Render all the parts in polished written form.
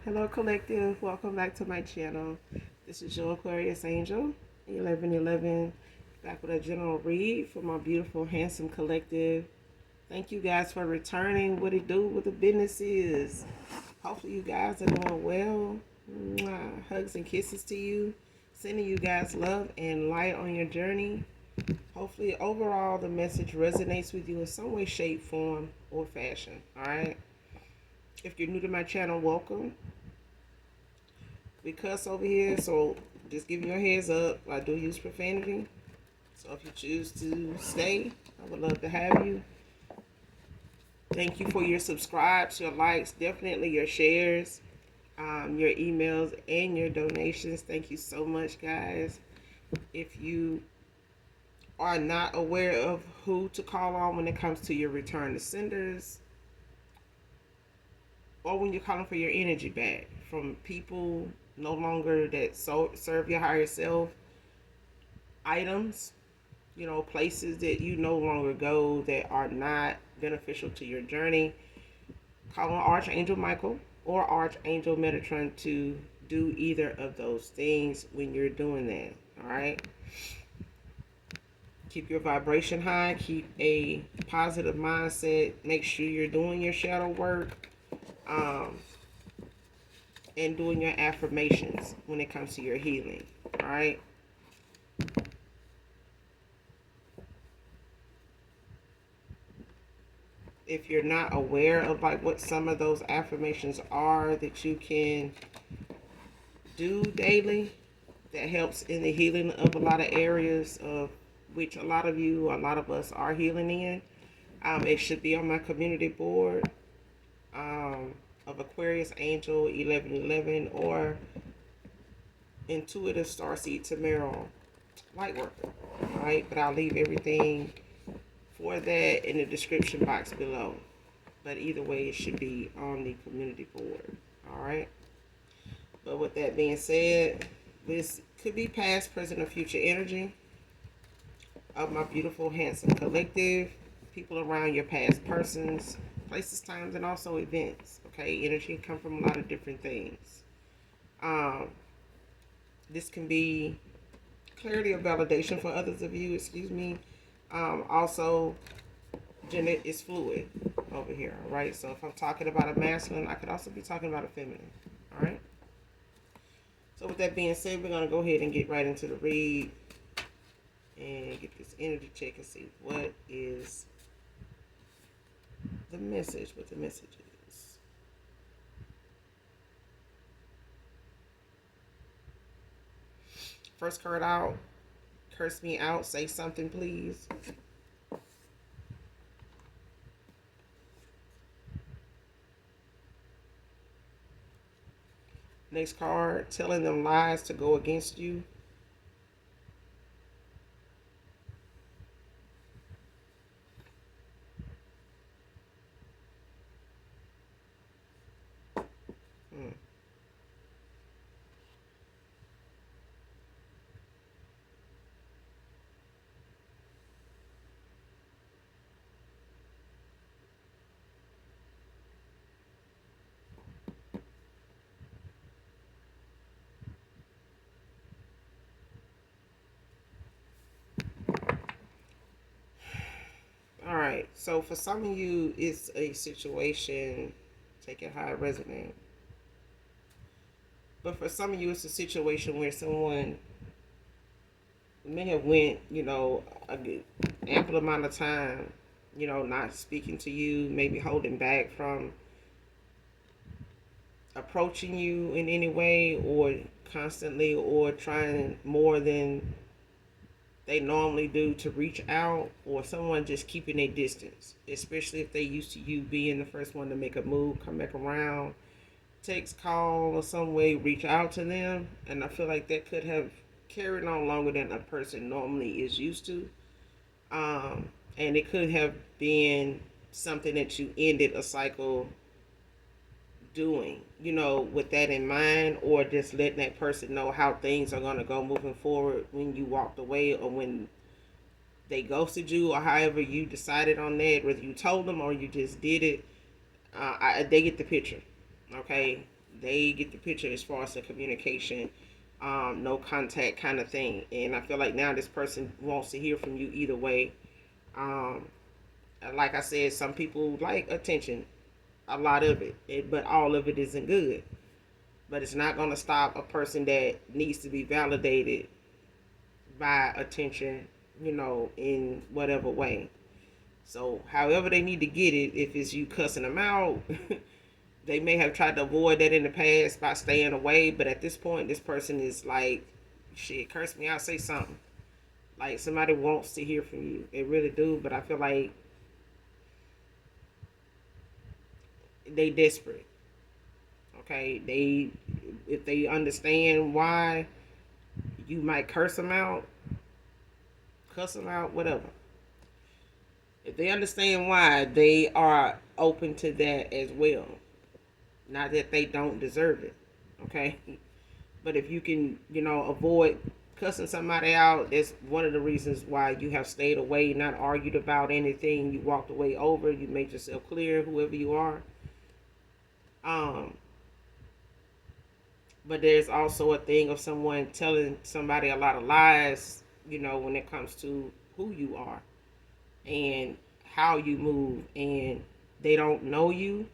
Hello, collective. Welcome back to my channel. This is your Aquarius Angel, 1111. Back with a general read for my beautiful, handsome collective. Thank you guys for returning. What it do, what the business is. Hopefully, you guys are doing well. Mwah. Hugs and kisses to you. Sending you guys love and light on your journey. Hopefully, overall, the message resonates with you in some way, shape, form, or fashion. All right. If you're new to my channel, welcome. We cuss over here, so just giving you a heads up. I do use profanity, so if you choose to stay, I would love to have you. Thank you for your subscribes, your likes, definitely your shares, your emails, and your donations. Thank you so much, guys. If you are not aware of who to call on when it comes to your return to senders, or when you're calling for your energy back from people no longer that serve your higher self, items, places that you no longer go that are not beneficial to your journey, call on Archangel Michael or Archangel Metatron to do either of those things when you're doing that. All right. Keep your vibration high. Keep a positive mindset. Make sure you're doing your shadow work. And doing your affirmations when it comes to your healing. All right. If you're not aware of like what some of those affirmations are that you can do daily, that helps in the healing of a lot of areas of which a lot of you, a lot of us are healing in. It should be on my community board of Aquarius Angel 1111 or Intuitive Starseed Tamara Lightworker. All right, but I'll leave everything for that in the description box below. But either way, it should be on the community board. All right. But with that being said, this could be past, present, or future energy of my beautiful, handsome collective, people around your past persons, places, times, and also events. Okay, energy can come from a lot of different things. Um, this can be clarity or validation for others of you. Excuse me. Also, gender is fluid over here. All right. So if I'm talking about a masculine, I could also be talking about a feminine. All right. So with that being said, we're going to go ahead and get right into the read and get this energy check and see what is the message, what the message is. First card out, curse me out, say something please. Next card, telling them lies to go against you. Hmm. All right, so for some of you, it's a situation, take it how it resonates. But for some of you, it's a situation where someone may have went, a good ample amount of time, not speaking to you, maybe holding back from approaching you in any way or constantly or trying more than they normally do to reach out, or someone just keeping their distance, especially if they used to you being the first one to make a move, come back around, text, call, or some way reach out to them. And I feel like that could have carried on longer than a person normally is used to. And it could have been something that you ended a cycle doing, with that in mind, or just letting that person know how things are going to go moving forward when you walked away or when they ghosted you, or however you decided on that, whether you told them or you just did it. They get the picture. Okay. They get the picture as far as the communication, no contact kind of thing. And I feel like now this person wants to hear from you either way. Um, like I said, some people like attention, a lot of it, but all of it isn't good. But it's not going to stop a person that needs to be validated by attention, in whatever way. So, however they need to get it, if it's you cussing them out, they may have tried to avoid that in the past by staying away. But at this point, this person is like, shit, curse me out, say something. Like somebody wants to hear from you. They really do. But I feel like they desperate. Okay, if they understand why you might curse them out, cuss them out, whatever. If they understand why, they are open to that as well. Not that they don't deserve it, okay? But if you can, avoid cussing somebody out, that's one of the reasons why you have stayed away, not argued about anything. You walked away over, you made yourself clear, whoever you are. But there's also a thing of someone telling somebody a lot of lies, when it comes to who you are and how you move, and they don't know you,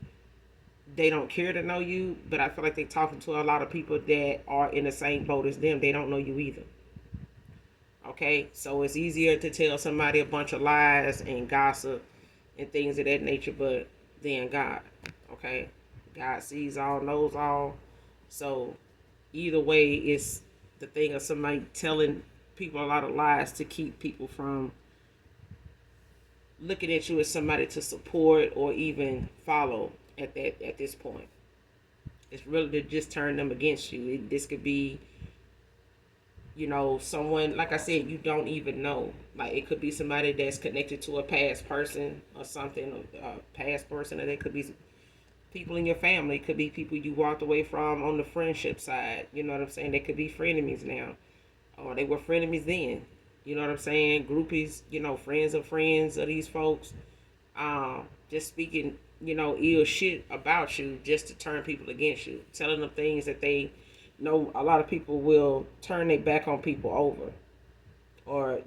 they don't care to know you, but I feel like they're talking to a lot of people that are in the same boat as them. They don't know you either. Okay, so it's easier to tell somebody a bunch of lies and gossip and things of that nature, but than God. Okay, God sees all, knows all. So either way, it's the thing of somebody telling people a lot of lies to keep people from looking at you as somebody to support or even follow at this point. It's really to just turn them against you. This could be, someone, like I said, you don't even know. Like it could be somebody that's connected to a past person or something, a past person, or there could be people in your family. It could be people you walked away from on the friendship side. You know what I'm saying? They could be frenemies now, or they were frenemies then. You know what I'm saying? Groupies, friends of friends of these folks, just speaking, ill shit about you just to turn people against you, telling them things that they know a lot of people will turn their back on people over, or,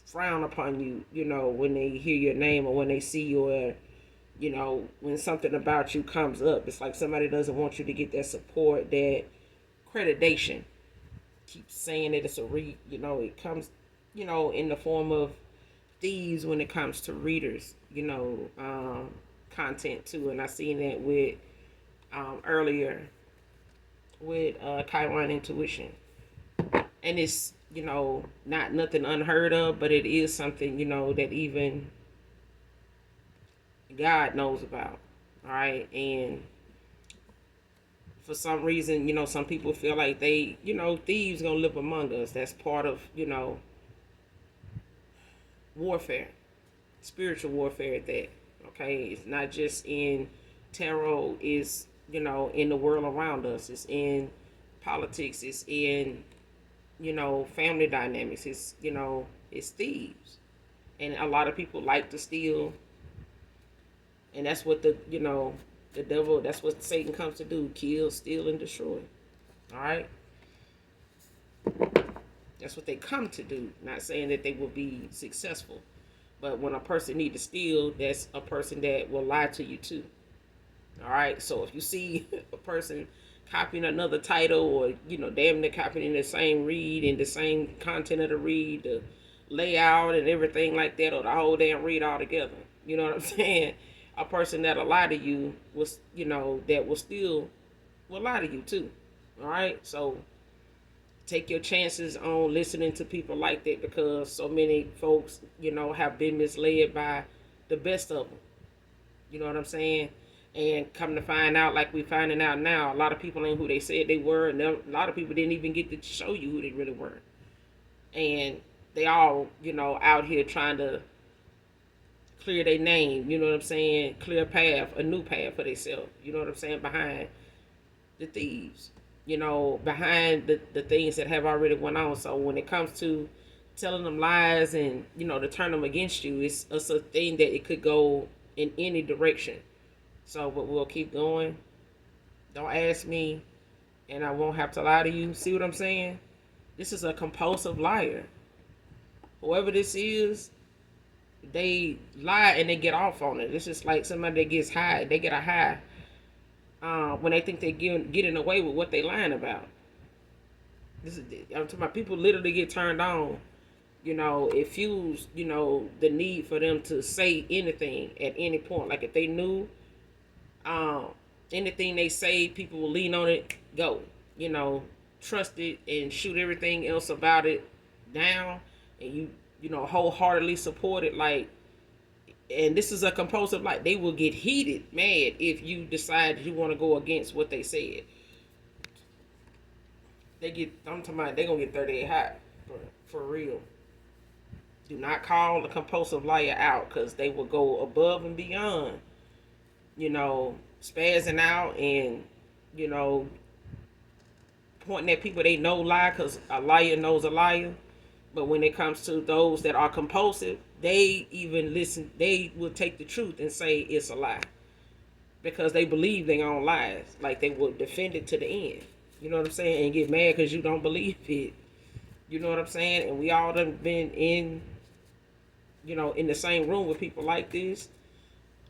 frown upon you, when they hear your name or when they see you, or, when something about you comes up. It's like somebody doesn't want you to get that support, that accreditation. Keep saying it, it's it comes, in the form of thieves when it comes to readers, content too. And I seen that with earlier with Chiron Intuition. And it's, not nothing unheard of, but it is something, that even God knows about. All right. And for some reason, some people feel like they, thieves gonna live among us. That's part of, warfare, spiritual warfare at that. Okay. It's not just in tarot, it's, in the world around us. It's in politics. It's in, family dynamics. It's, it's thieves. And a lot of people like to steal. And that's what the devil, that's what Satan comes to do: kill, steal, and destroy. All right? That's what they come to do. Not saying that they will be successful. But when a person needs to steal, that's a person that will lie to you too. All right? So if you see a person copying another title, or, damn near copying the same read and the same content of the read, the layout and everything like that, or the whole damn read all together. You know what I'm saying? A person that'll lie to you was, that will still will lie to you too. All right, so take your chances on listening to people like that, because so many folks, have been misled by the best of them. You know what I'm saying? And come to find out, like we finding out now, a lot of people ain't who they said they were, and a lot of people didn't even get to show you who they really were. And they all, out here trying to clear their name, you know what I'm saying? Clear a path, a new path for themselves, you know what I'm saying? Behind the thieves, behind the things that have already went on. So when it comes to telling them lies and, to turn them against you, it's a thing that it could go in any direction. So, but we'll keep going. Don't ask me and I won't have to lie to you. See what I'm saying? This is a compulsive liar. Whoever this is, they lie and they get off on it. It's just like somebody that gets high. They get a high when they think they're getting away with what they lying about. This is, I'm talking about people literally get turned on. It fuels, the need for them to say anything at any point. Like if they knew um, anything they say, people will lean on it, go. Trust it and shoot everything else about it down, and wholeheartedly support it. Like, and this is a compulsive, like, they will get heated, mad if you decide you want to go against what they said. I'm talking about, they gonna get 38 hot for real. Do not call a compulsive liar out, because they will go above and beyond, spazzing out and, pointing at people they know lie, because a liar knows a liar. But when it comes to those that are compulsive, they even listen, they will take the truth and say it's a lie, because they believe their own lies. Like, they will defend it to the end. You know what I'm saying? And get mad because you don't believe it. You know what I'm saying? And we all done been in, in the same room with people like this.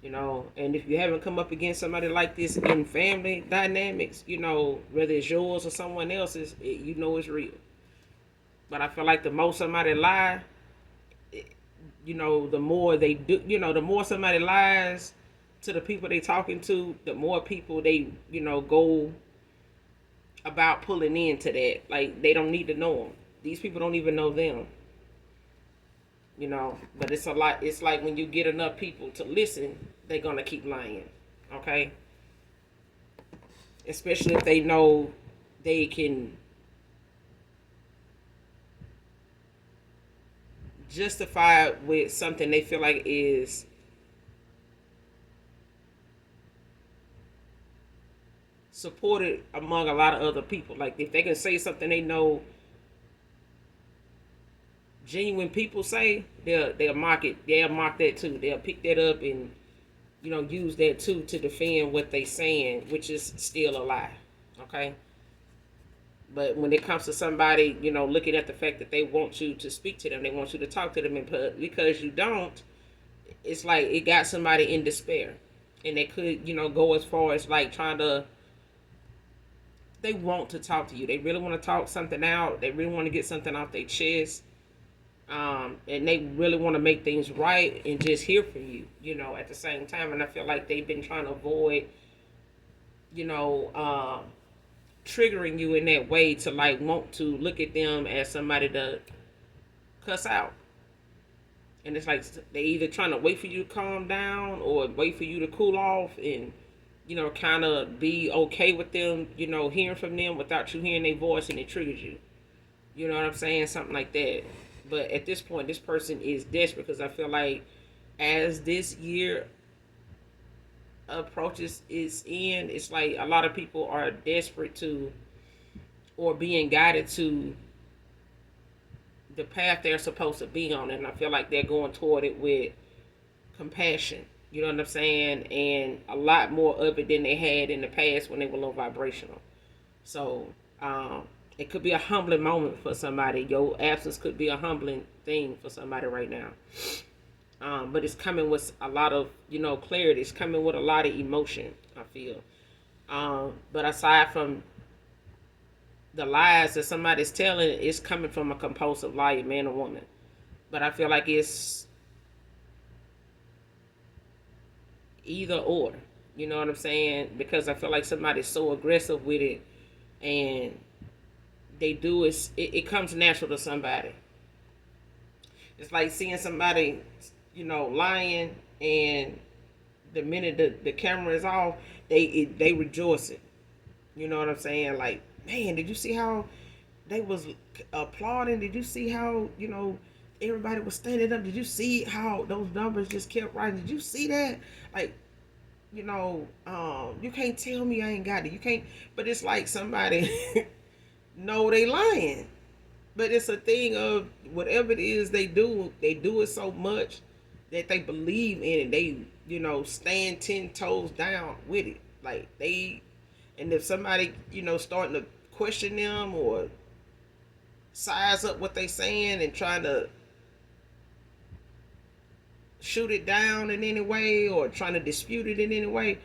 And if you haven't come up against somebody like this in family dynamics, whether it's yours or someone else's, it's real. But I feel like the more somebody lie, the more they do, the more somebody lies to the people they talking to, the more people they, go about pulling into that. Like, they don't need to know them. These people don't even know them. But it's a lot. It's like when you get enough people to listen, they're gonna keep lying. Okay. Especially if they know they can justify it with something they feel like is supported among a lot of other people. Like, if they can say something they know genuine people say, they'll mock it. They'll mock that too. They'll pick that up and use that too to defend what they saying, which is still a lie. Okay. But when it comes to somebody, looking at the fact that they want you to speak to them, they want you to talk to them, and because you don't, it's like it got somebody in despair, and they could, go as far as like trying to. They want to talk to you. They really want to talk something out. They really want to get something off their chest. And they really want to make things right and just hear from you, at the same time. And I feel like they've been trying to avoid, triggering you in that way to like want to look at them as somebody to cuss out. And it's like they either trying to wait for you to calm down or wait for you to cool off and, kind of be okay with them, hearing from them without you hearing their voice, and it triggers you. You know what I'm saying? Something like that. But at this point, this person is desperate, because I feel like as this year approaches its end, it's like a lot of people are desperate to, or being guided to, the path they're supposed to be on. And I feel like they're going toward it with compassion. You know what I'm saying? And a lot more of it than they had in the past when they were low vibrational. So, it could be a humbling moment for somebody. Your absence could be a humbling thing for somebody right now. But it's coming with a lot of, clarity. It's coming with a lot of emotion, I feel. But aside from the lies that somebody's telling, it's coming from a compulsive liar, man or woman. But I feel like it's either or. You know what I'm saying? Because I feel like somebody's so aggressive with it, and they do it comes natural to somebody. It's like seeing somebody, lying, and the minute the camera is off, they rejoice it. You know what I'm saying? Like, man, did you see how they was applauding? Did you see how, everybody was standing up? Did you see how those numbers just kept rising? Did you see that? Like, you can't tell me I ain't got it. You can't, but it's like somebody, no, they lying. But it's a thing of whatever it is they do it so much that they believe in it. They, stand 10 toes down with it. Like, And if somebody, starting to question them or size up what they saying and trying to shoot it down in any way or trying to dispute it in any way,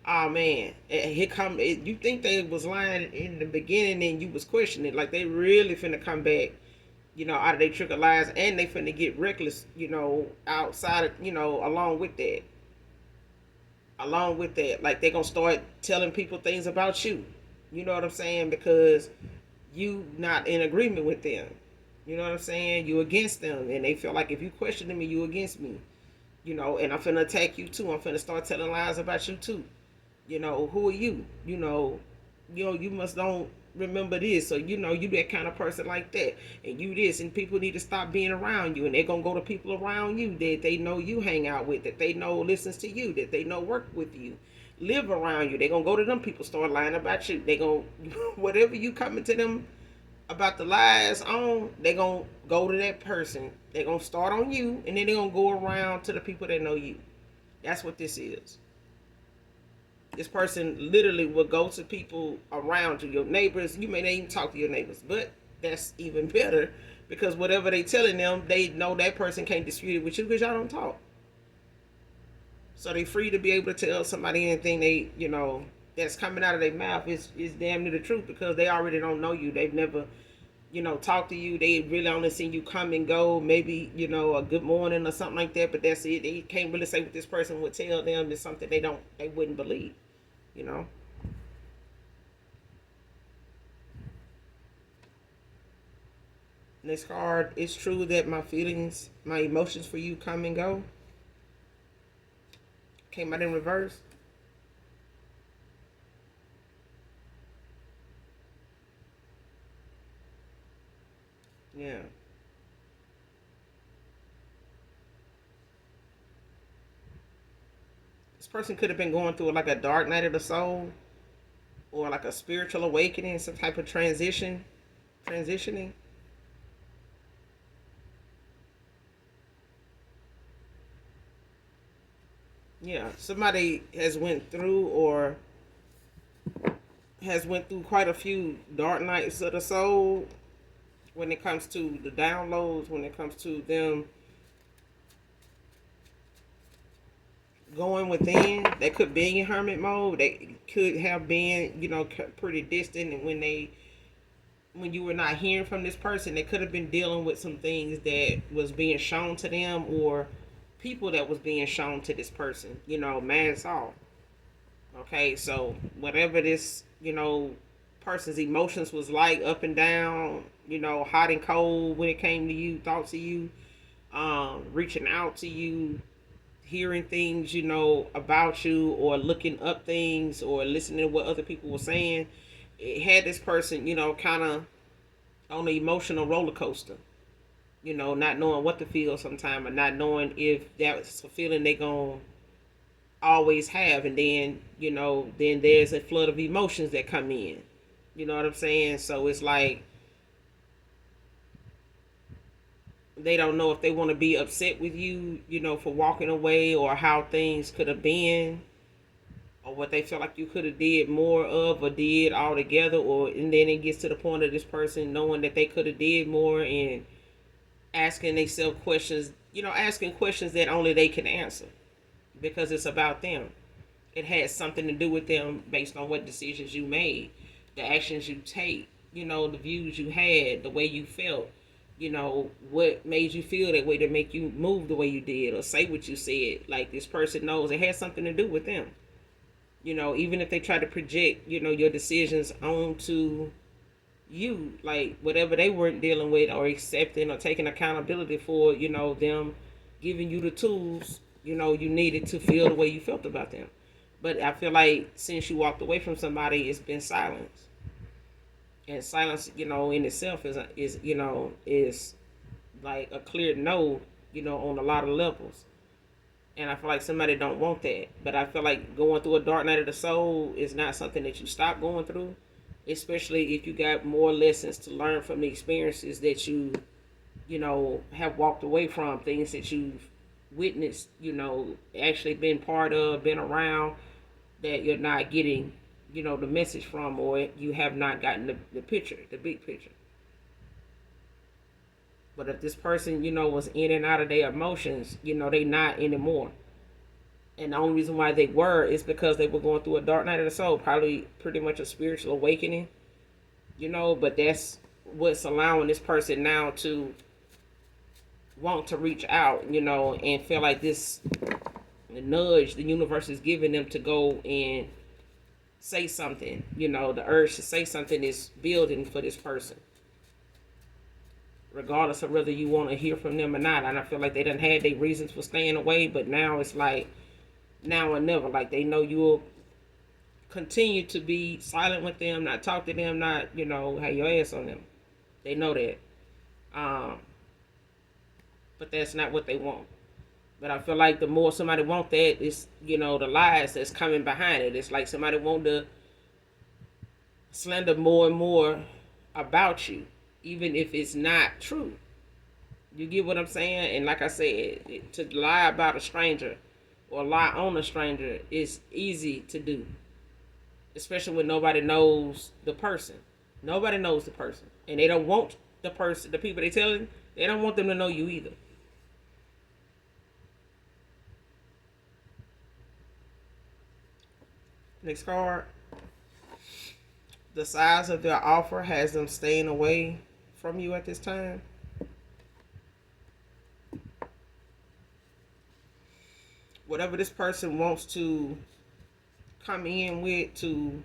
oh man, here come it. You think they was lying in the beginning and you was questioning, like they really finna come back, out of their trick of lies, and they finna get reckless, outside of, along with that. Along with that, like they gonna start telling people things about you. You know what I'm saying? Because you not in agreement with them. You know what I'm saying? You against them, and they feel like if you question me, you against me. And I'm finna attack you too. I'm finna start telling lies about you too. Who are you? You must don't remember this. So you that kind of person like that, and you this, and people need to stop being around you, and they're gonna go to people around you that they know you hang out with, that they know listens to you, that they know work with you, live around you. They're gonna go to them people, start lying about you. They gonna whatever you coming to them about the lies on, they gonna go to that person. They gonna start on you, and then they gonna go around to the people that know you. That's what this is. This person literally will go to people around you, your neighbors. You may not even talk to your neighbors, but that's even better because whatever they telling them, they know that person can't dispute it with you because y'all don't talk. So they free to be able to tell somebody anything they, that's coming out of their mouth is damn near the truth because they already don't know you. They've never, talked to you. They really only seen you come and go, maybe, a good morning or something like that, but that's it. They can't really say what this person would tell them is something they wouldn't believe, you know. Next card, it's true that my emotions for you come and go. Came out in reverse. Yeah. This person could have been going through like a dark night of the soul or like a spiritual awakening, some type of transitioning. Yeah, somebody has went through or has went through quite a few dark nights of the soul when it comes to the downloads, when it comes to them going within. They could be in hermit mode. They could have been, pretty distant, and when you were not hearing from this person, they could have been dealing with some things that was being shown to them or people that was being shown to this person. Mass off. Okay, so whatever this, person's emotions was like, up and down, hot and cold when it came to you, thoughts of you, reaching out to you, hearing things, about you, or looking up things, or listening to what other people were saying, it had this person, kind of on an emotional roller coaster. Not knowing what to feel sometime, or not knowing if that's a feeling they gonna always have, and then there's a flood of emotions that come in. You know what I'm saying? So it's like they don't know if they want to be upset with you, for walking away, or how things could have been, or what they feel like you could have did more of or did all together, or and then it gets to the point of this person knowing that they could have did more and asking themselves questions, asking questions that only they can answer because it's about them. It has something to do with them based on what decisions you made, the actions you take, the views you had, the way you felt, what made you feel that way to make you move the way you did or say what you said. Like this person knows it has something to do with them. Even if they try to project, your decisions onto you, like whatever they weren't dealing with or accepting or taking accountability for, them giving you the tools, you needed to feel the way you felt about them. But I feel like since you walked away from somebody, it's been silence. And silence, in itself is like a clear no, on a lot of levels. And I feel like somebody don't want that. But I feel like going through a dark night of the soul is not something that you stop going through, especially if you got more lessons to learn from the experiences that have walked away from, things that you've witnessed, actually been part of, been around, that you're not getting, the message from, or you have not gotten the picture, the big picture. But if this person, was in and out of their emotions, they not anymore. And the only reason why they were is because they were going through a dark night of the soul, probably pretty much a spiritual awakening, but that's what's allowing this person now to want to reach out, and feel like this nudge the universe is giving them to go and say something. The urge to say something is building for this person, regardless of whether you want to hear from them or not. And I feel like they done had their reasons for staying away, but now it's like now or never. Like they know you'll continue to be silent with them, not talk to them, not have your ass on them. They know that, but that's not what they want. But I feel like the more somebody want that, it's the lies that's coming behind it. It's like somebody want to slander more and more about you, even if it's not true. You get what I'm saying? And like I said, to lie about a stranger or lie on a stranger is easy to do, especially when nobody knows the person. Nobody knows the person, and they don't want the person, the people they telling, they don't want them to know you either. Next card. The size of their offer has them staying away from you at this time. Whatever this person wants to come in with to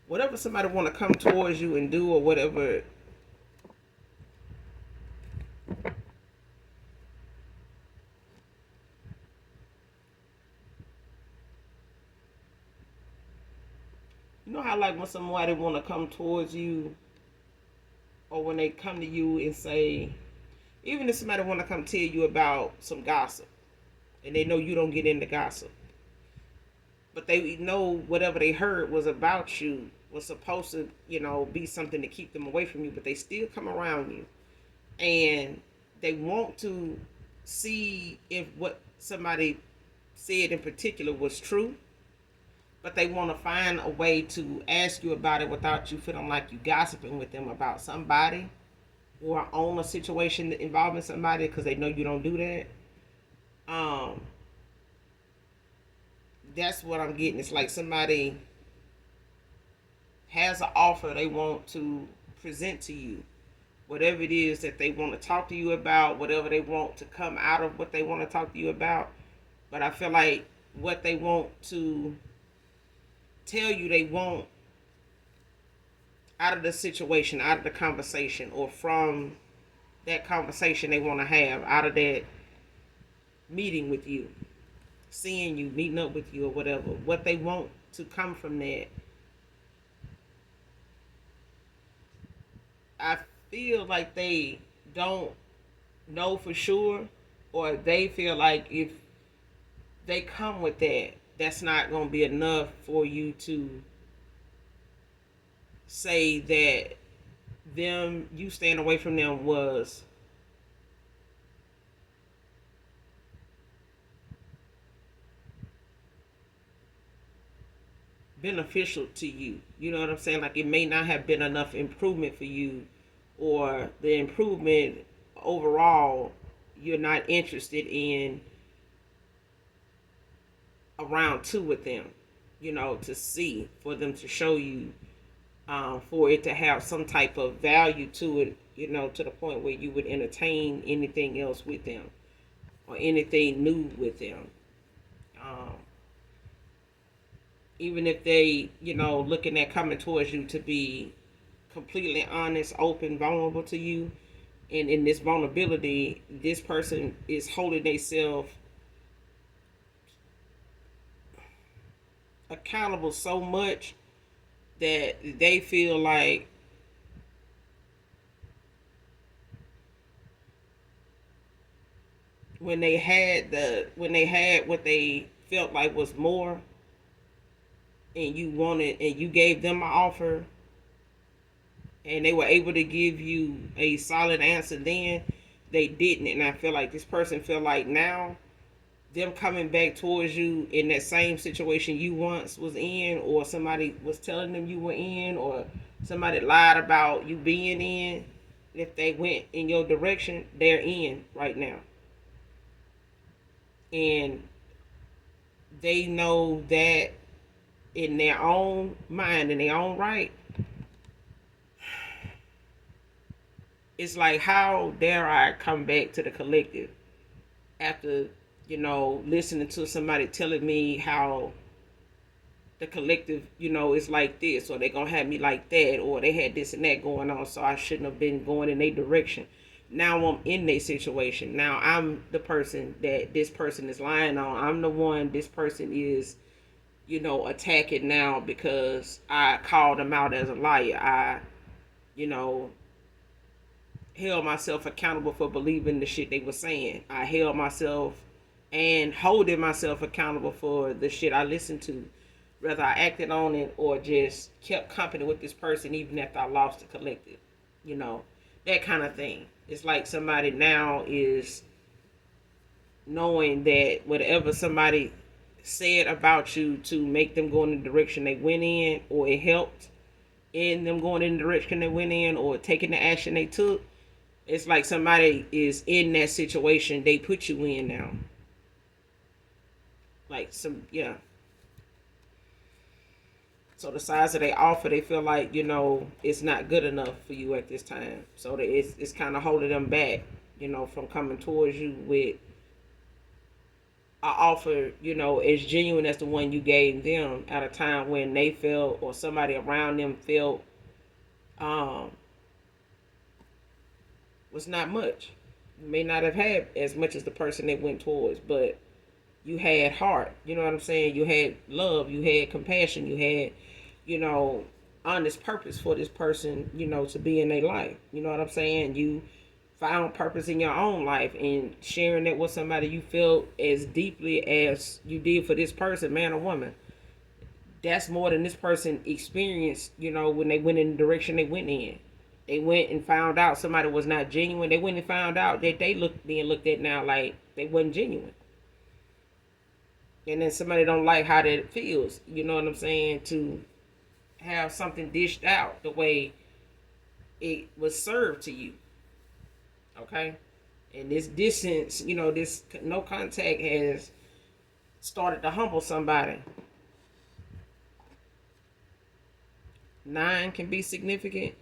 whatever somebody want to come towards you and do, or whatever how like when somebody want to come towards you, or when they come to you and say, even if somebody want to come tell you about some gossip, and they know you don't get into gossip, but they know whatever they heard was about you was supposed to, be something to keep them away from you, but they still come around you, and they want to see if what somebody said in particular was true, but they want to find a way to ask you about it without you feeling like you gossiping with them about somebody or on a situation involving somebody, because they know you don't do that. That's what I'm getting. It's like somebody has an offer they want to present to you. Whatever it is that they want to talk to you about, whatever they want to come out of what they want to talk to you about. But I feel like what they want to tell you they want out of the situation, out of the conversation, or from that conversation they want to have, out of that meeting with you, seeing you, meeting up with you, or whatever. What they want to come from that, I feel like they don't know for sure, or they feel like if they come with that, that's not going to be enough for you to say that you staying away from them was beneficial to you. You know what I'm saying? Like it may not have been enough improvement for you, or the improvement overall you're not interested in a round two with them, to see, for them to show you, for it to have some type of value to it, to the point where you would entertain anything else with them or anything new with them. Even if they, looking at coming towards you to be completely honest, open, vulnerable to you, and in this vulnerability, this person is holding themselves accountable so much that they feel like when they had what they felt like was more, and you gave them an offer, and they were able to give you a solid answer then, they didn't. And I feel like this person feel like now them coming back towards you in that same situation you once was in, or somebody was telling them you were in, or somebody lied about you being in. If they went in your direction, they're in right now. And they know that in their own mind, in their own right, it's like, how dare I come back to the collective after, listening to somebody telling me how the collective, is like this, or they gonna have me like that, or they had this and that going on, so I shouldn't have been going in their direction. Now I'm in their situation. Now I'm the person that this person is lying on. I'm the one this person is, attacking now because I called them out as a liar. I, you know, held myself accountable for believing the shit they were saying. I held myself and holding myself accountable for the shit I listened to. Whether I acted on it or just kept company with this person even after I lost the collective. You know, that kind of thing. It's like somebody now is knowing that whatever somebody said about you to make them go in the direction they went in, or it helped in them going in the direction they went in, or taking the action they took, it's like somebody is in that situation they put you in now. Like some, yeah. So the size of their offer, they feel like, it's not good enough for you at this time. So it's kind of holding them back, from coming towards you with an offer, as genuine as the one you gave them at a time when they felt, or somebody around them felt, um, was not much. You may not have had as much as the person they went towards, but you had heart. You know what I'm saying? You had love. You had compassion. You had, honest purpose for this person, to be in their life. You know what I'm saying? You found purpose in your own life, and sharing that with somebody you felt as deeply as you did for this person, man or woman. That's more than this person experienced, when they went in the direction they went in. They went and found out somebody was not genuine. They went and found out that they being looked at now like they wasn't genuine. And then somebody don't like how that feels, you know what I'm saying, to have something dished out the way it was served to you. Okay? And this distance, this no contact has started to humble somebody. 9 can be significant.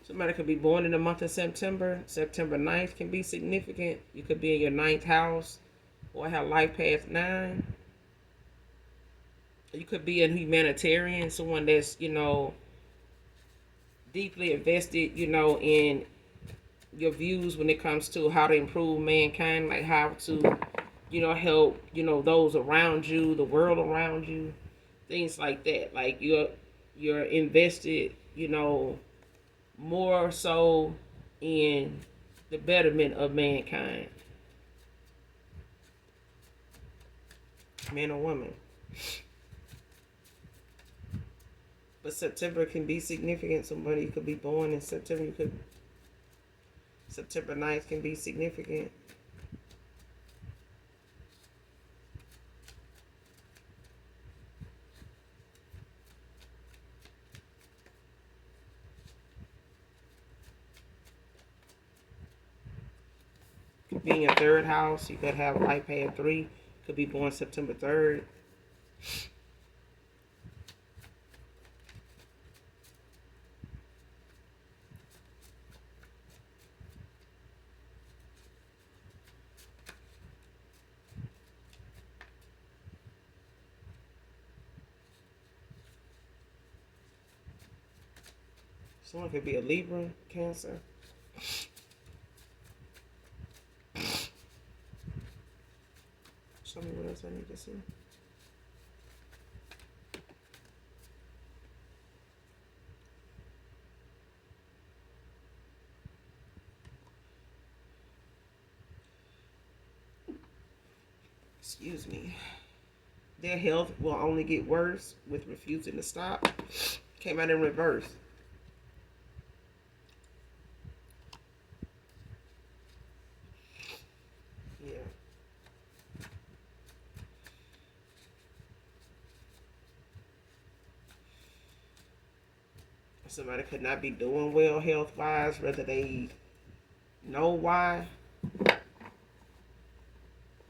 Somebody could be born in the month of September. September 9th can be significant. You could be in your 9th house or have life past 9. You could be a humanitarian, someone that's, deeply invested, in your views when it comes to how to improve mankind, like how to, help, those around you, the world around you, things like that. Like you're invested, more so in the betterment of mankind, man or woman. But September can be significant. Somebody could be born in September. September 9th can be significant. Could be in your 3rd house. You could have life pad 3. Could be born September 3rd. Someone could be a Libra, Cancer. Show me what else I need to see. Excuse me. Their health will only get worse with refusing to stop. Came out in reverse. Somebody could not be doing well health wise, whether they know why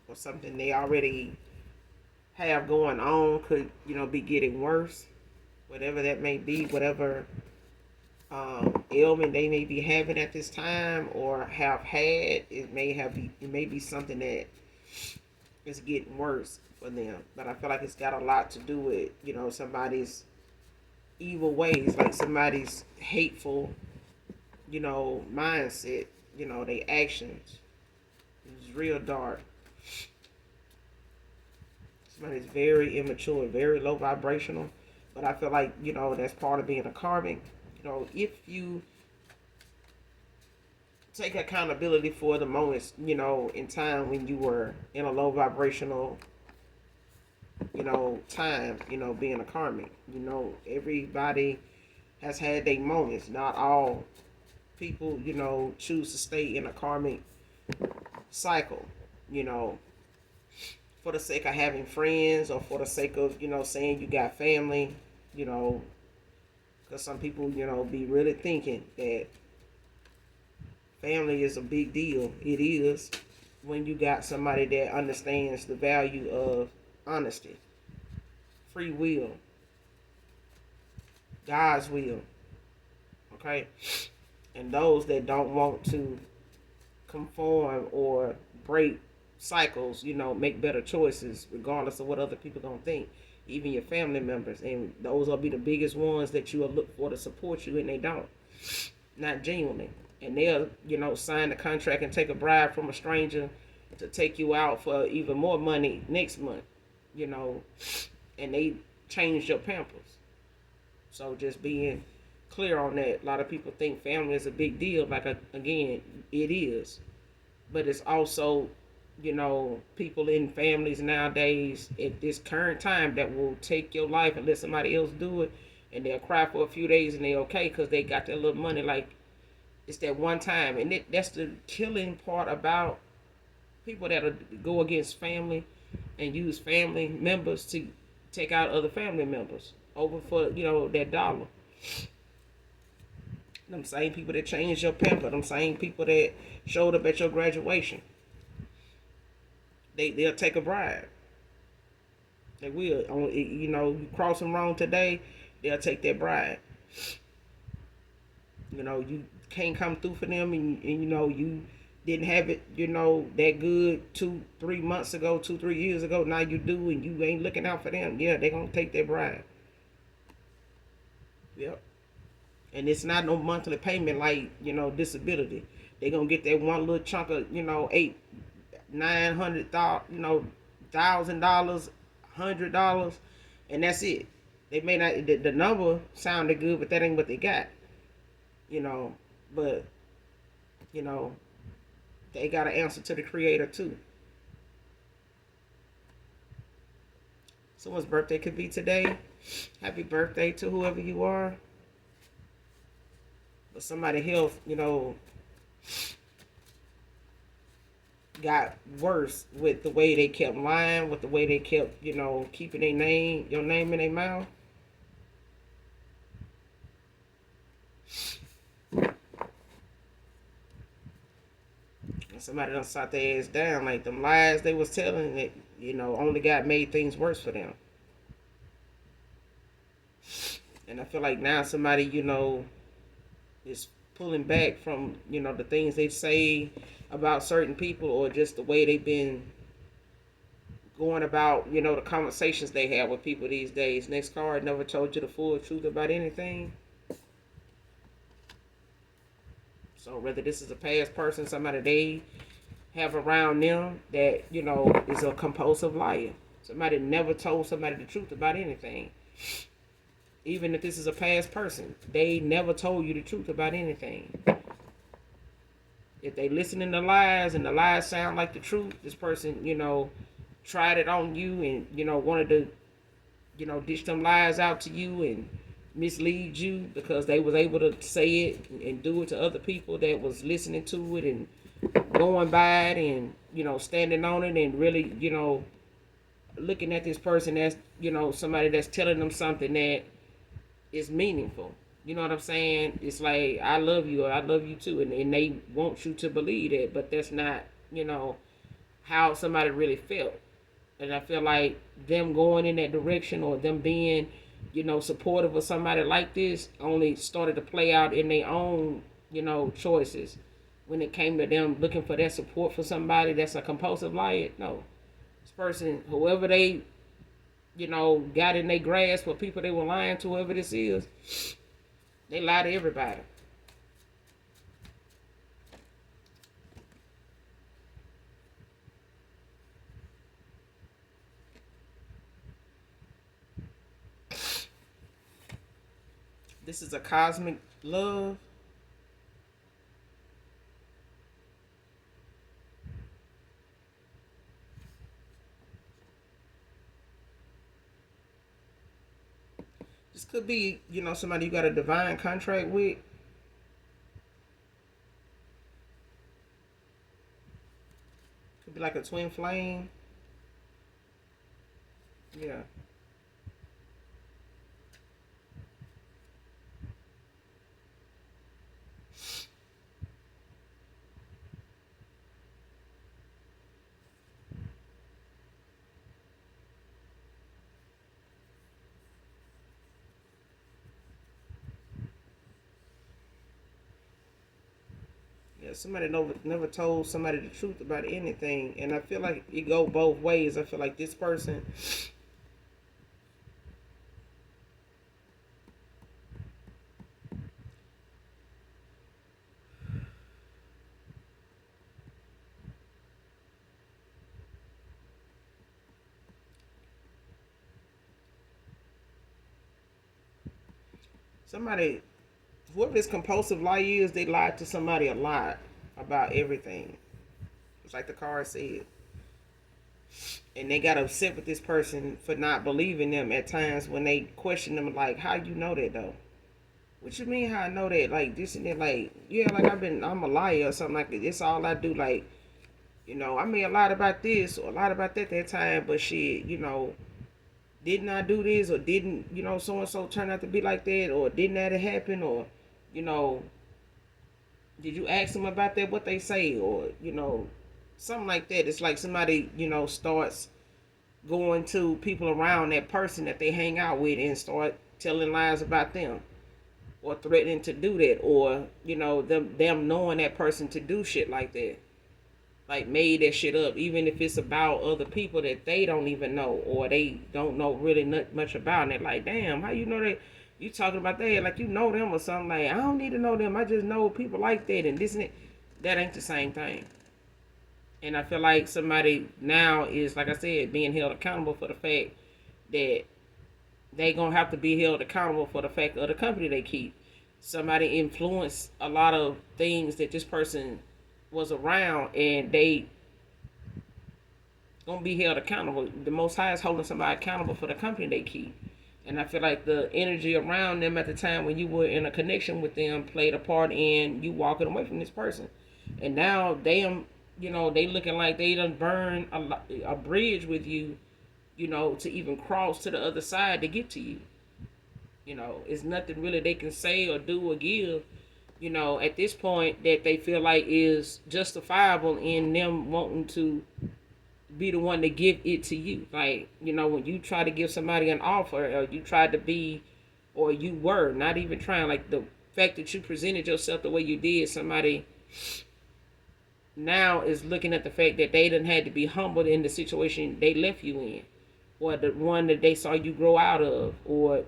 or something they already have going on could, be getting worse. Whatever that may be, whatever ailment they may be having at this time or have had, it may be something that is getting worse for them. But I feel like it's got a lot to do with, somebody's evil ways, like somebody's hateful, mindset, their actions. It's real dark. Somebody's very immature, very low vibrational. But I feel like, that's part of being a karmic. If you take accountability for the moments, in time when you were in a low vibrational, time, being a karmic. Everybody has had their moments. Not all people, choose to stay in a karmic cycle, for the sake of having friends or for the sake of, saying you got family, because some people, be really thinking that family is a big deal. It is when you got somebody that understands the value of honesty, free will, God's will, okay? And those that don't want to conform or break cycles, make better choices regardless of what other people gonna think, even your family members. And those will be the biggest ones that you will look for to support you, and they don't, not genuinely. And they'll, sign the contract and take a bribe from a stranger to take you out for even more money next month, and they change your pampers. So just being clear on that. A lot of people think family is a big deal. Like, again, it is. But it's also, people in families nowadays at this current time that will take your life and let somebody else do it. And they'll cry for a few days and they're okay because they got their little money. Like, it's that one time. And that's the killing part about people that go against family and use family members to take out other family members over for, that dollar. Them same people that changed your pamper, them same people that showed up at your graduation, they'll take a bribe. They will. You cross them wrong today, they'll take that bribe. You can't come through for them, and you didn't have it, that good 2-3 months ago, 2-3 years ago. Now you do, and you ain't looking out for them. Yeah, they gonna take their bribe. Yep. And it's not no monthly payment like, disability. They gonna get that one little chunk of, $800-900, $1,000, $100, and that's it. They may not, the number sounded good, but that ain't what they got. But, they got to answer to the Creator too. Someone's birthday could be today. Happy birthday to whoever you are. But somebody's health, got worse with the way they kept lying, with the way they kept, keeping your name in their mouth. And somebody done sat their ass down. Like, them lies they was telling that, only made things worse for them. And I feel like now somebody, is pulling back from, the things they say about certain people, or just the way they've been going about, the conversations they have with people these days. Next card, never told you the full truth about anything. So whether this is a past person, somebody they have around them that, is a compulsive liar. Somebody never told somebody the truth about anything. Even if this is a past person, they never told you the truth about anything. If they listening to lies and the lies sound like the truth, this person, tried it on you and, wanted to, dish them lies out to you and mislead you because they was able to say it and do it to other people that was listening to it and going by it and, standing on it and really, looking at this person as, somebody that's telling them something that is meaningful. You know what I'm saying? It's like, I love you, or I love you too. And they want you to believe that, but that's not, you know, how somebody really felt. And I feel like them going in that direction, or them being, supportive of somebody like this, only started to play out in their own, choices. When it came to them looking for that support for somebody that's a compulsive liar, no. This person, whoever they, got in their grasp, or people they were lying to, whoever this is, they lie to everybody. This is a cosmic love. This could be, somebody you got a divine contract with. Could be like a twin flame. Yeah. Yeah, somebody never told somebody the truth about anything, and I feel like it go both ways. I feel like this person, somebody, whoever this compulsive lie is, they lied to somebody a lot about everything. It's like the card said, and they got upset with this person for not believing them at times when they question them, like, "How you know that though? What you mean? How I know that? Like this and that? Like, yeah, like I'm a liar or something like that. It's all I do. Like, I may have lied about this or lied about that time, but shit, didn't I do this, or didn't, so and so turn out to be like that, or didn't that happen, or, you know, did you ask them about that, what they say, or, something like that. It's like somebody, starts going to people around that person that they hang out with and start telling lies about them, or threatening to do that, or, them knowing that person to do shit like that. Like, made that shit up, even if it's about other people that they don't even know, or they don't know really not much about. And they're like, damn, how you know that? You talking about that like you know them or something. Like, I don't need to know them, I just know people like that and this and that. That ain't the same thing. And I feel like somebody now is, like I said, being held accountable for the fact that they gonna have to be held accountable for the fact of the company they keep. Somebody influenced a lot of things that this person was around, and they gonna be held accountable. The Most High is holding somebody accountable for the company they keep. And I feel like the energy around them at the time when you were in a connection with them played a part in you walking away from this person. And now they looking like they done burned a bridge with you, to even cross to the other side to get to you. It's nothing really they can say or do or give, at this point, that they feel like is justifiable in them wanting to be the one to give it to you. Like, when you try to give somebody an offer, or you tried to be, or you were not even trying, like the fact that you presented yourself the way you did, somebody now is looking at the fact that they didn't had to be humbled in the situation they left you in, or the one that they saw you grow out of, or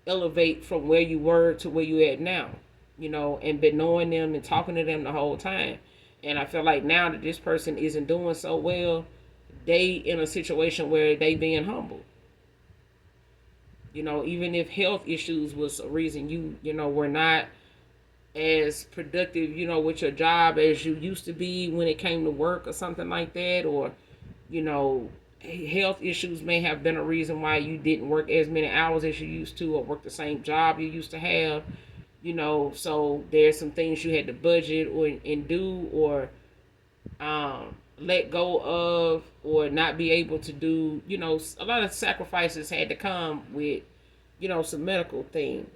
elevate from where you were to where you at now, and been knowing them and talking to them the whole time. And I feel like now that this person isn't doing so well, they in a situation where they being humbled. Even if health issues was a reason were not as productive, with your job as you used to be when it came to work or something like that, or, you know, health issues may have been a reason why you didn't work as many hours as you used to, or work the same job you used to have, so there's some things you had to budget or and do, or let go of, or not be able to do. A lot of sacrifices had to come with some medical things.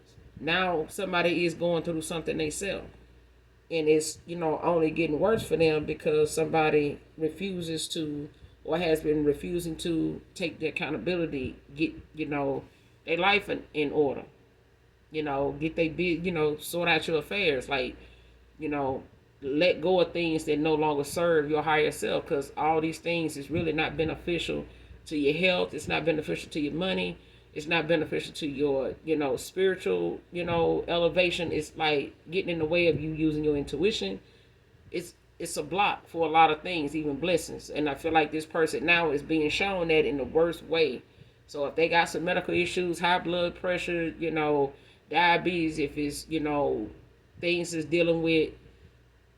Now somebody is going through something themselves, and it's only getting worse for them because somebody refuses to, or has been refusing to take the accountability, get their life in order, get they big, sort out your affairs, like, you know let go of things that no longer serve your higher self, because all these things is really not beneficial to your health. It's not beneficial to your money. It's not beneficial to your spiritual elevation. It's like getting in the way of you using your intuition. It's a block for a lot of things, even blessings. And I feel like this person now is being shown that in the worst way. So if they got some medical issues, high blood pressure, diabetes, if it's things is dealing with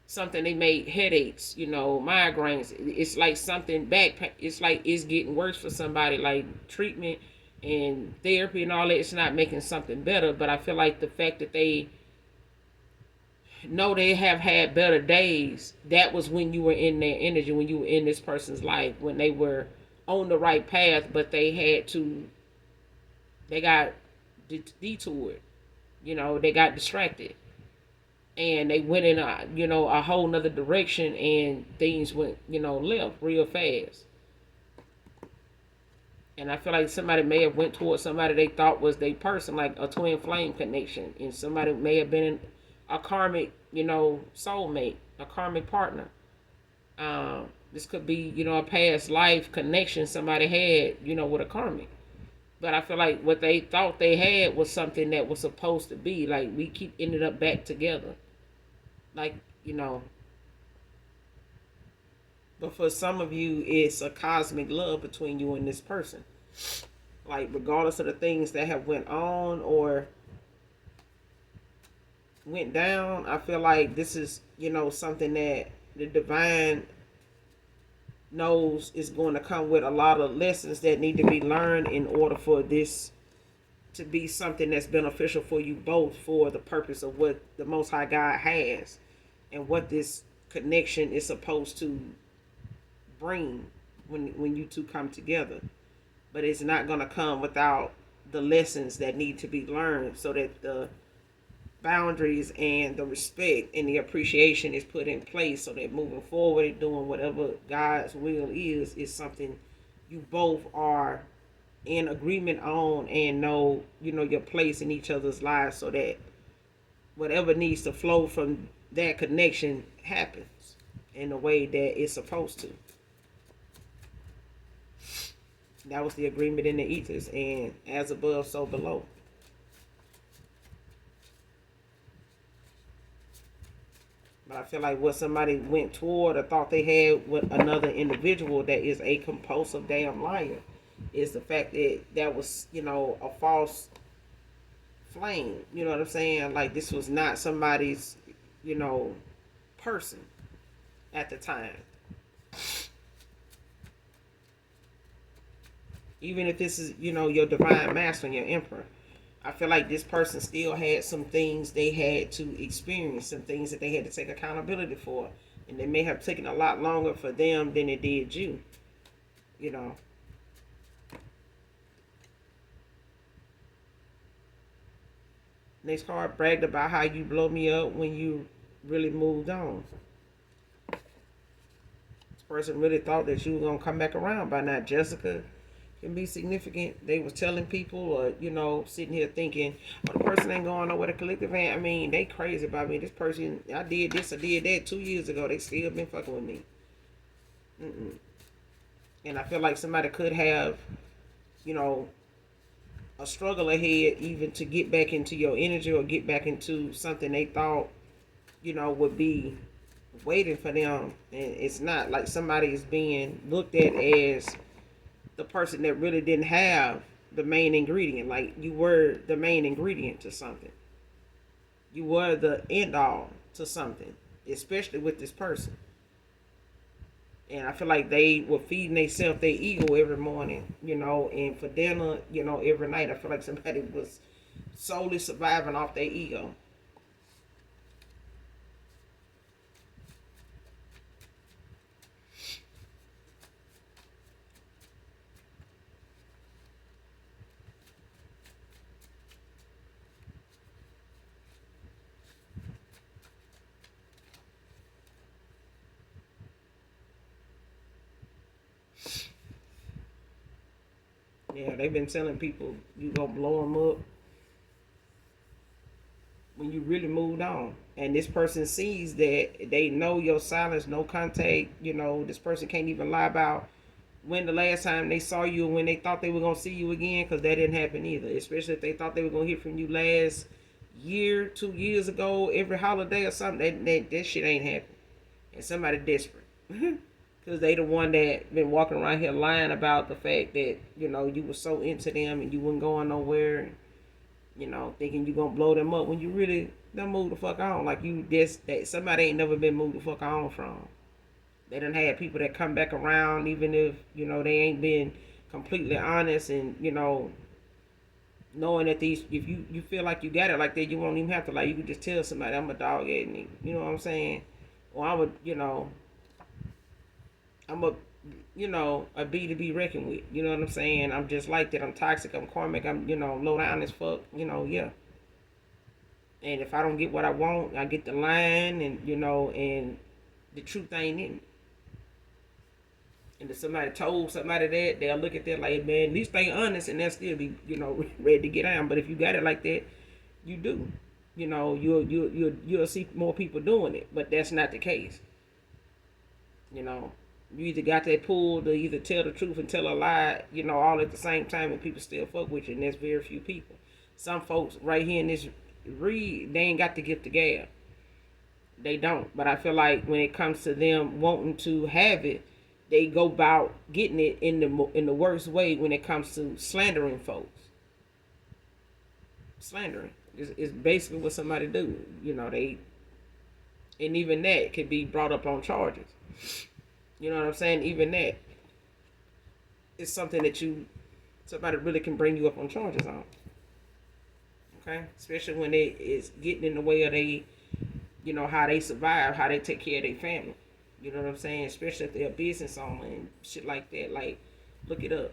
something, they make headaches, migraines. It's like something back. It's like it's getting worse for somebody. Like treatment and therapy and all that, it's not making something better. But I feel like the fact that they know they have had better days, that was when you were in their energy, when you were in this person's life, when they were on the right path, but they got detoured, they got distracted, and they went in a whole nother direction, and things went left real fast. And I feel like somebody may have went towards somebody they thought was their person, like a twin flame connection, and somebody may have been a karmic soulmate, a karmic partner. This could be a past life connection somebody had with a karmic. But I feel like what they thought they had was something that was supposed to be, like, we keep ended up back together, like, but for some of you, it's a cosmic love between you and this person. Like, regardless of the things that have went on or went down, I feel like this is, something that the divine knows is going to come with a lot of lessons that need to be learned in order for this to be something that's beneficial for you both, for the purpose of what the Most High God has and what this connection is supposed to bring when you two come together. But it's not going to come without the lessons that need to be learned, so that the boundaries and the respect and the appreciation is put in place, so that moving forward and doing whatever God's will is something you both are in agreement on, and know your place in each other's lives, so that whatever needs to flow from that connection happens in the way that it's supposed to. That was the agreement in the ethers, and as above, so below. But I feel like what somebody went toward or thought they had with another individual that is a compulsive damn liar is the fact that that was, a false flame. You know what I'm saying? Like, this was not somebody's, person at the time. Even if this is, your divine master and your emperor, I feel like this person still had some things they had to experience, some things that they had to take accountability for. And it may have taken a lot longer for them than it did you. Next card bragged about how you blow me up when you really moved on. This person really thought that you were going to come back around by now. Jessica can be significant. They was telling people, or sitting here thinking, oh, the person ain't going nowhere. The collective ain't. I mean, they crazy about me. This person, I did this, I did that 2 years ago. They still been fucking with me. And I feel like somebody could have, a struggle ahead, even to get back into your energy or get back into something they thought, would be waiting for them. And it's not. Like, somebody is being looked at as the person that really didn't have the main ingredient. Like, you were the main ingredient to something. You were the end all to something, especially with this person. And I feel like they were feeding themselves their ego every morning, and for dinner, every night. I feel like somebody was solely surviving off their ego. they've been telling people you gonna blow them up when you really moved on. And this person sees that, they know your silence, no contact. This person can't even lie about when the last time they saw you and when they thought they were gonna see you again, because that didn't happen either. Especially if they thought they were gonna hear from you last year, 2 years ago, every holiday or something. That shit ain't happened. And somebody desperate. Because they the one that been walking around here lying about the fact that, you were so into them and you wasn't going nowhere. And, thinking you gonna blow them up when you really done move the fuck on. Like you just, that somebody ain't never been moved the fuck on from. They done had people that come back around even if, they ain't been completely honest, and, knowing that these, if you feel like you got it like that, you won't even have to lie. You can just tell somebody, I'm a dog at me. You know what I'm saying? Or I'm a B to be reckoned with. You know what I'm saying? I'm just like that. I'm toxic. I'm karmic. I'm, low down as fuck. Yeah. And if I don't get what I want, I get the line, and, and the truth ain't in it. And if somebody told somebody that, they'll look at that like, man, at least they honest, and they'll still be, ready to get down. But if you got it like that, you do. You'll see more people doing it, but that's not the case. You either got that pull to either tell the truth and tell a lie, all at the same time, and people still fuck with you, and there's very few people. Some folks right here in this read, they ain't got the gift of gab. They don't. But I feel like when it comes to them wanting to have it, they go about getting it in the worst way when it comes to slandering folks. Slandering is basically what somebody do. They, and even that could be brought up on charges. You know what I'm saying? Even that is something that somebody really can bring you up on charges on. Okay? Especially when it's getting in the way of they, how they survive, how they take care of their family. You know what I'm saying? Especially if they're a business owner and shit like that. Like, look it up.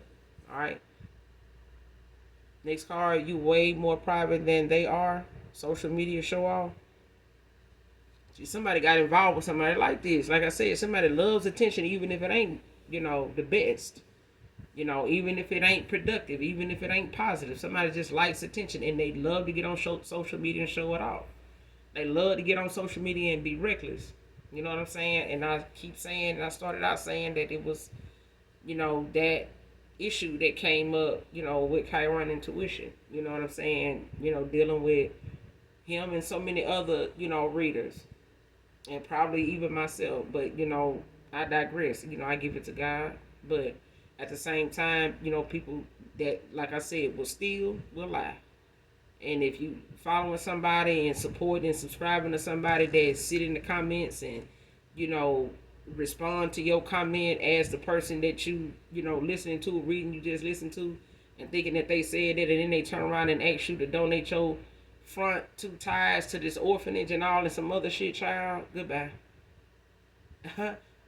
Alright? Next card, you way more private than they are. Social media show off. See, somebody got involved with somebody like this. Like I said, somebody loves attention even if it ain't, the best. Even if it ain't productive, even if it ain't positive. Somebody just likes attention, and they love to get on social media and show it off. They love to get on social media and be reckless. You know what I'm saying? And I keep saying, and I started out saying that it was, that issue that came up, with Chiron intuition. You know what I'm saying? Dealing with him and so many other, readers. And probably even myself. But, I digress. I give it to God. But at the same time, people that, like I said, will lie. And if you following somebody and supporting and subscribing to somebody that sit in the comments and, respond to your comment as the person that listening to, reading you just listen to, and thinking that they said that, and then they turn around and ask you to donate your front 2 tires to this orphanage and all and some other shit, child, goodbye.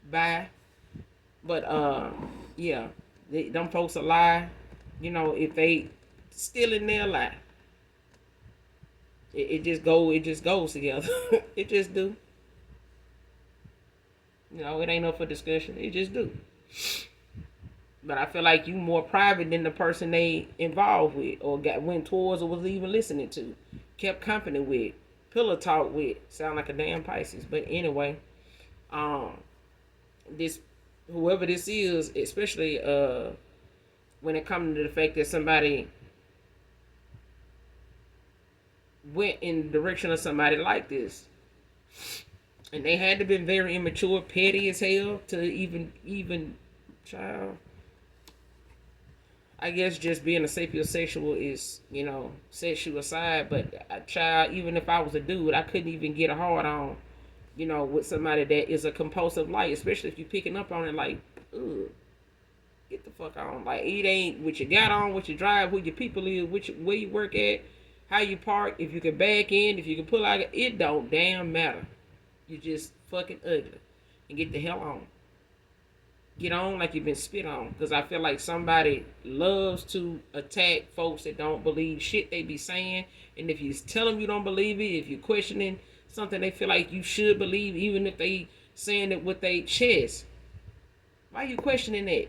Bye. But, yeah, them folks a lie. If they still in their lie. It just goes together. It just do. It ain't up for discussion. It just do. But I feel like you more private than the person they involved with, or went towards, or was even listening to, kept company with, pillow talk with. Sound like a damn Pisces. But anyway, this, whoever this is, especially when it comes to the fact that somebody went in the direction of somebody like this, and they had to been very immature, petty as hell to even child. I guess just being a sapiosexual is, sets you aside. But child, even if I was a dude, I couldn't even get a hard on, with somebody that is a compulsive liar, especially if you picking up on it like, ugh, get the fuck on. Like, it ain't what you got on, what you drive, who your people is, where you work at, how you park, if you can back in, if you can pull out, it don't damn matter. You just fucking ugly. And get the hell on. Get on like you've been spit on. Because I feel like somebody loves to attack folks that don't believe shit they be saying. And if you tell them you don't believe it, if you're questioning something they feel like you should believe, even if they saying it with their chest, why are you questioning that?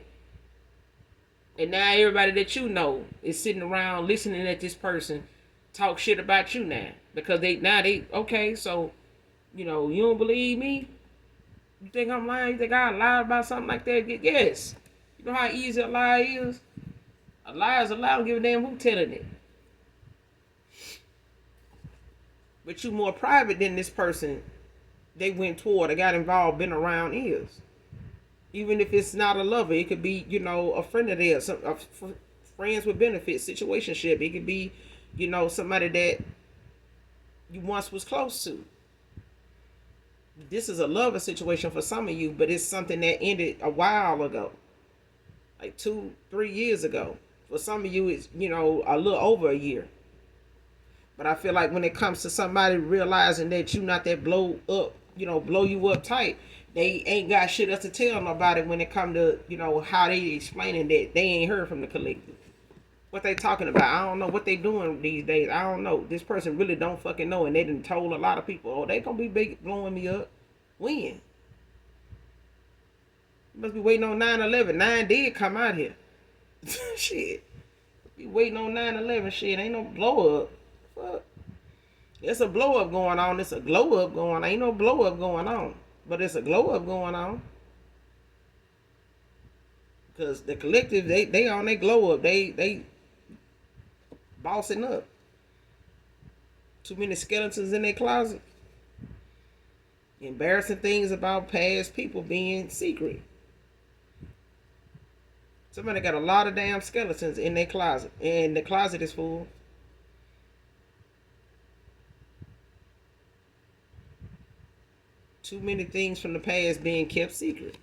And now everybody that you know is sitting around listening at this person talk shit about you now. Because they okay, so you don't believe me? You think I'm lying? You think I lied about something like that? Yes. You know how easy a lie is? A lie is a lie, I don't give a damn who telling it. But you more private than this person they went toward or got involved, been around is. Even if it's not a lover, it could be, a friend of theirs, friends with benefits, situationship. It could be, somebody that you once was close to. This is a lover situation for some of you, but it's something that ended a while ago, like 2-3 years ago. For some of you, it's, a little over a year. But I feel like when it comes to somebody realizing that you not that blow you up tight, they ain't got shit else to tell nobody when it come to, how they explaining that they ain't heard from the collective. What they talking about, I don't know what they doing these days. I don't know. This person really don't fucking know, and they done told a lot of people, oh, they gonna be big blowing me up. When? You must be waiting on 9/11. 9 did come out here. Shit. Be waiting on 9/11. Shit, ain't no blow up. Fuck. It's a blow up going on. It's a glow up going on. Ain't no blow up going on. But it's a glow up going on. Because the collective, they on their glow up. They bossing up. Too many skeletons in their closet. Embarrassing things about past people being secret. Somebody got a lot of damn skeletons in their closet. And the closet is full. Too many things from the past being kept secret.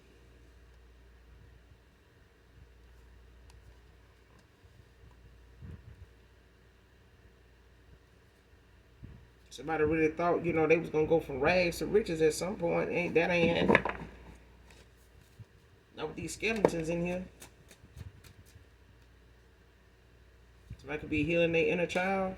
Somebody really thought, they was gonna go from rags to riches at some point. Ain't happening. Not with these skeletons in here. Somebody could be healing their inner child.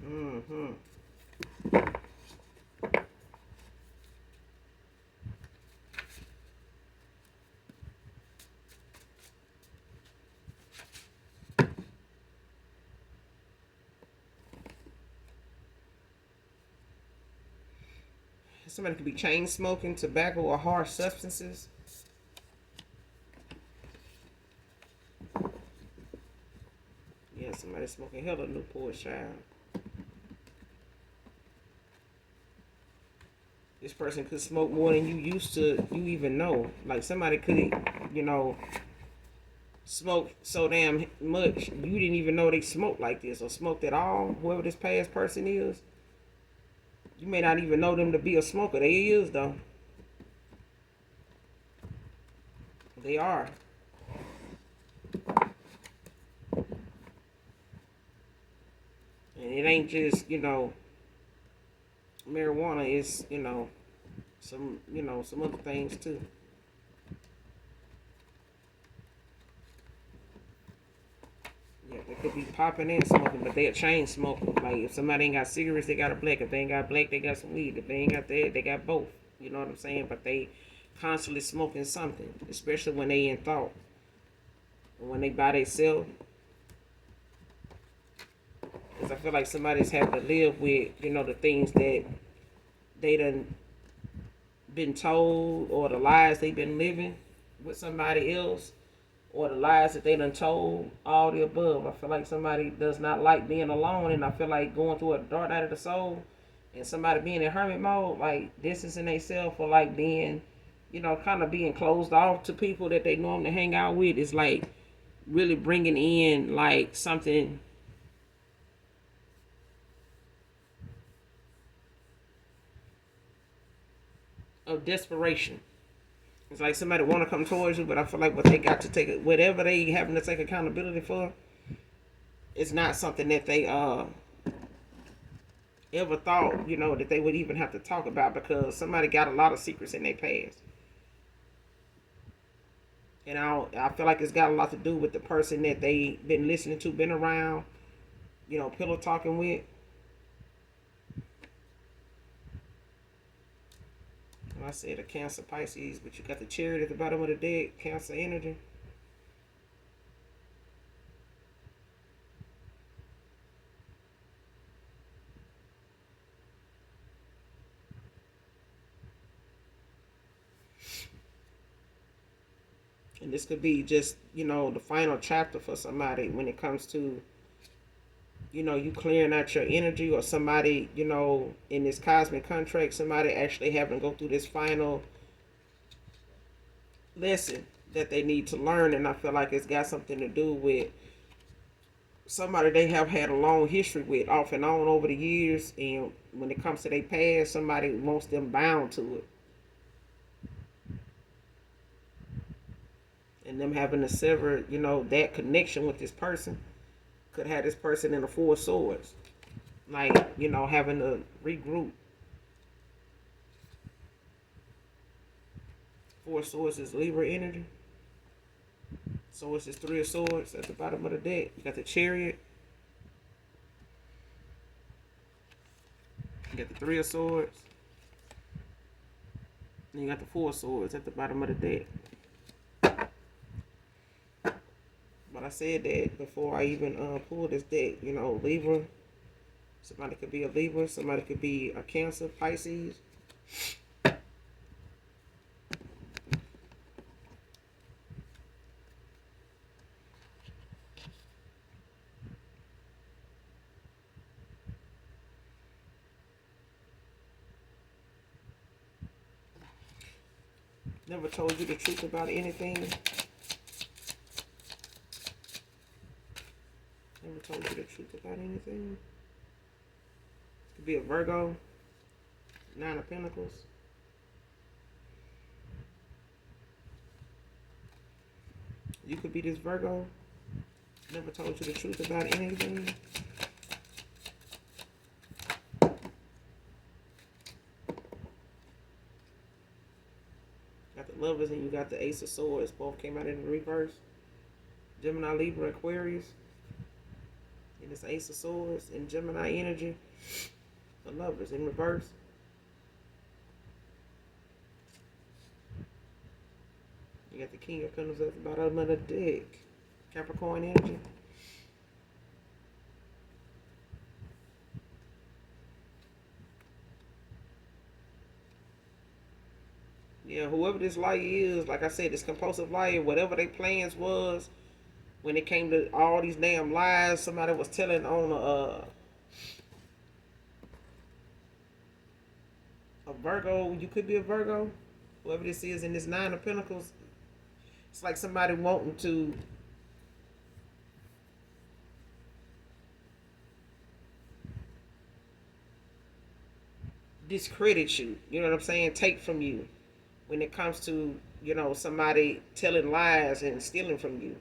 Mm-hmm. Somebody could be chain smoking, tobacco, or harsh substances. Yeah, somebody smoking hella Newport, child. This person could smoke more than you even know. Like somebody could, smoke so damn much you didn't even know they smoked like this or smoked at all. Whoever this past person is, you may not even know them to be a smoker. They is though. They are. And it ain't just, marijuana. It's, some other things too. Yeah, they could be popping and smoking, but they a chain smoker. Like if somebody ain't got cigarettes, they got a black. If they ain't got black, they got some weed. If they ain't got that, they got both. You know what I'm saying? But they constantly smoking something, especially when they in thought. When they by themselves. Because I feel like somebody's having to live with, the things that they done been told, or the lies they've been living with somebody else, or the lies that they done told, all the above. I feel like somebody does not like being alone, and I feel like going through a dark night of the soul, and somebody being in hermit mode, like distancing themselves, or like being, kind of being closed off to people that they normally hang out with, is like really bringing in like something of desperation. It's like somebody want to come towards you, but I feel like what they got to take, whatever they having to take accountability for, it's not something that they ever thought, that they would even have to talk about, because somebody got a lot of secrets in their past. And I feel like it's got a lot to do with the person that they been listening to, been around, pillow talking with. And I said a Cancer Pisces, but you got the Chariot at the bottom of the deck, Cancer energy. And this could be just, the final chapter for somebody when it comes to, you clearing out your energy, or somebody, in this cosmic contract, somebody actually having to go through this final lesson that they need to learn. And I feel like it's got something to do with somebody they have had a long history with, off and on over the years. And when it comes to their past, somebody wants them bound to it. And them having to sever, that connection with this person could have this person in the Four of Swords. Like, having to regroup. Four of Swords is Libra energy. Swords is Three of Swords at the bottom of the deck. You got the Chariot. You got the Three of Swords. And you got the Four of Swords at the bottom of the deck. But I said that before I even pulled this deck. Libra. Somebody could be a Libra. Somebody could be a Cancer, Pisces. Never told you the truth about anything. Never told you the truth about anything. Could be a Virgo. Nine of Pentacles. You could be this Virgo. Never told you the truth about anything. Got the Lovers and you got the Ace of Swords. Both came out in the reverse. Gemini, Libra, Aquarius. And it's Ace of Swords and Gemini energy. The Lovers in reverse. You got the King of Pentacles at the bottom of the deck. Capricorn energy. Yeah, whoever this liar is, like I said, this compulsive liar, whatever their plans was, when it came to all these damn lies somebody was telling on a Virgo, you could be a Virgo, whoever this is in this Nine of Pentacles, it's like somebody wanting to discredit you, you know what I'm saying, take from you when it comes to, somebody telling lies and stealing from you.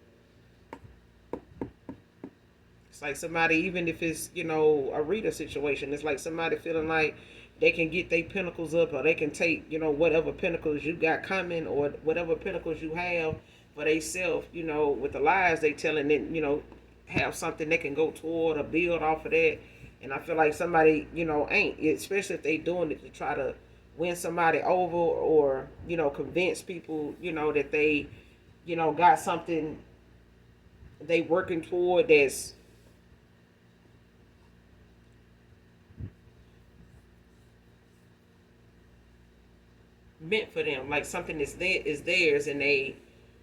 It's like somebody, even if it's, a reader situation, it's like somebody feeling like they can get their pentacles up, or they can take, whatever pentacles you got coming, or whatever pentacles you have for they self, with the lies they telling it, have something they can go toward or build off of that. And I feel like somebody, ain't, especially if they doing it to try to win somebody over, or, convince people, that they, got something they working toward that's meant for them, like something is theirs, and they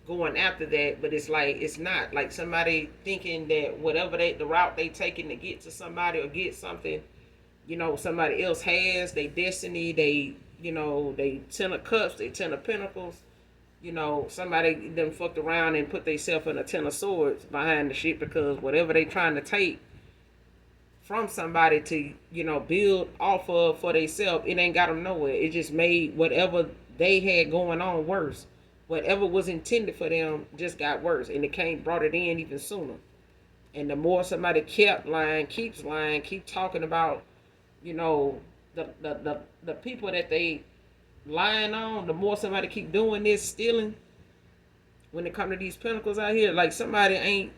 going after that. But it's like, it's not like somebody thinking that whatever the route they taking to get to somebody or get something, somebody else has they destiny, they Ten of Cups, they Ten of Pentacles, somebody them fucked around and put themselves in a Ten of Swords behind the shit, because whatever they trying to take from somebody to, build off of for themselves, it ain't got them nowhere. It just made whatever they had going on worse. Whatever was intended for them just got worse, and it brought it in even sooner. And the more somebody kept lying, keeps lying, keep talking about you know, the people that they lying on, the more somebody keep doing this, stealing, when it come to these pinnacles out here, like somebody ain't,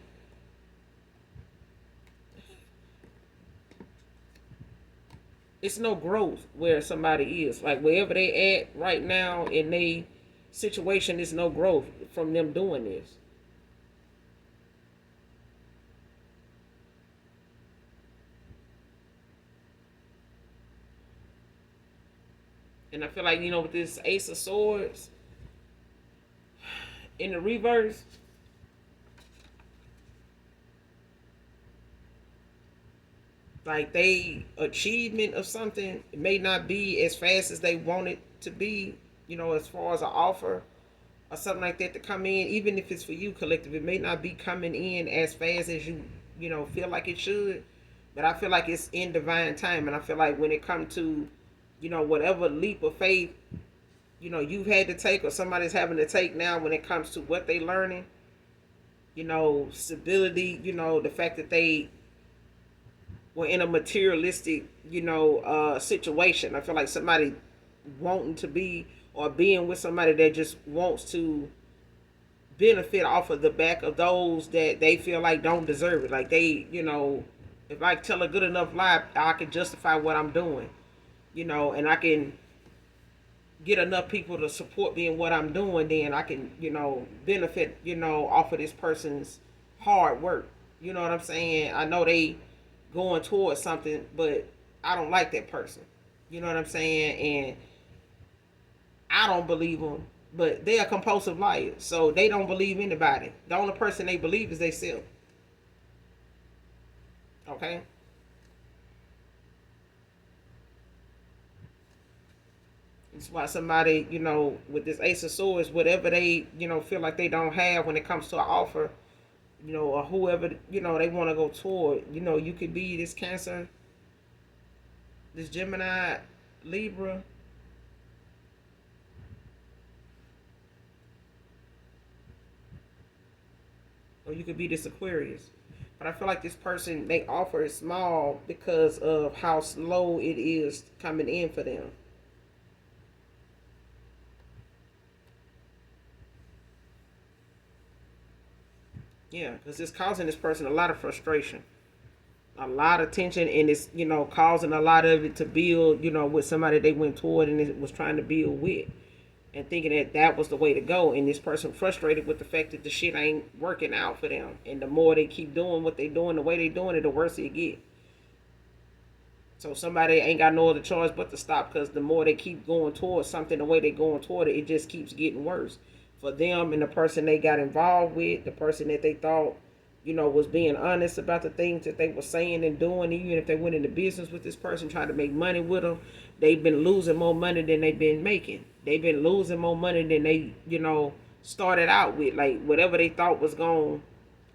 it's no growth where somebody is. Like wherever they at right now in they situation, is no growth from them doing this. And I feel like, with this Ace of Swords in the reverse, like they achievement of something, it may not be as fast as they want it to be, as far as an offer or something like that to come in, even if it's for you, collective, it may not be coming in as fast as you feel like it should. But I feel like it's in divine time. And I feel like when it comes to, whatever leap of faith, you've had to take or somebody's having to take now when it comes to what they learning, stability, the fact that they were in a materialistic, situation. I feel like somebody wanting to be or being with somebody that just wants to benefit off of the back of those that they feel like don't deserve it. Like they, if I tell a good enough lie, I can justify what I'm doing, and I can get enough people to support me in what I'm doing, then I can, benefit, off of this person's hard work. You know what I'm saying? I know they going towards something, but I don't like that person. You know what I'm saying? And I don't believe them, but they're a compulsive liar, so they don't believe anybody. The only person they believe is themselves. Okay. That's why somebody, with this Ace of Swords, whatever they, feel like they don't have when it comes to an offer, or whoever, they want to go toward, you could be this Cancer, this Gemini, Libra, or you could be this Aquarius. But I feel like this person, they offer is small because of how slow it is coming in for them. Yeah, because it's causing this person a lot of frustration, a lot of tension, and it's, causing a lot of it to build, with somebody they went toward and it was trying to build with, and thinking that that was the way to go. And this person frustrated with the fact that the shit ain't working out for them. And the more they keep doing what they doing, the way they doing it, the worse it get. So somebody ain't got no other choice but to stop, because the more they keep going towards something, the way they going toward it, it just keeps getting worse for them and the person they got involved with, the person that they thought, was being honest about the things that they were saying and doing. Even if they went into business with this person, trying to make money with them, they've been losing more money than they've been making. They've been losing more money than they, started out with. Like whatever they thought was going to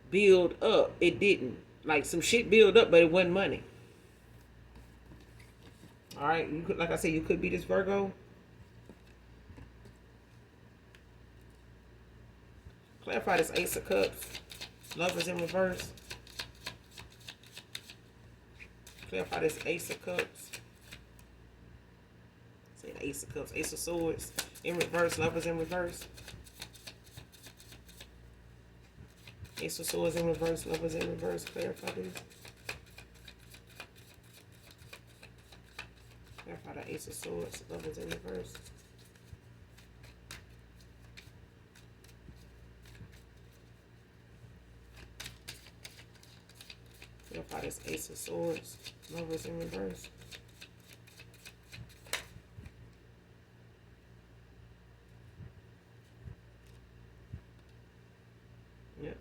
build up, it didn't. Like some shit build up, but it wasn't money. All right, you could, like I said, you could be this Virgo. Clarify this Ace of Cups. Lovers in reverse. Clarify this Ace of Cups. Say the Ace of Cups, Ace of Swords in reverse. Lovers in reverse. Ace of Swords in reverse. Lovers in reverse. Clarify this. Clarify the Ace of Swords. Lovers in reverse. Clarify this Ace of Swords. Lovers in reverse. Yep.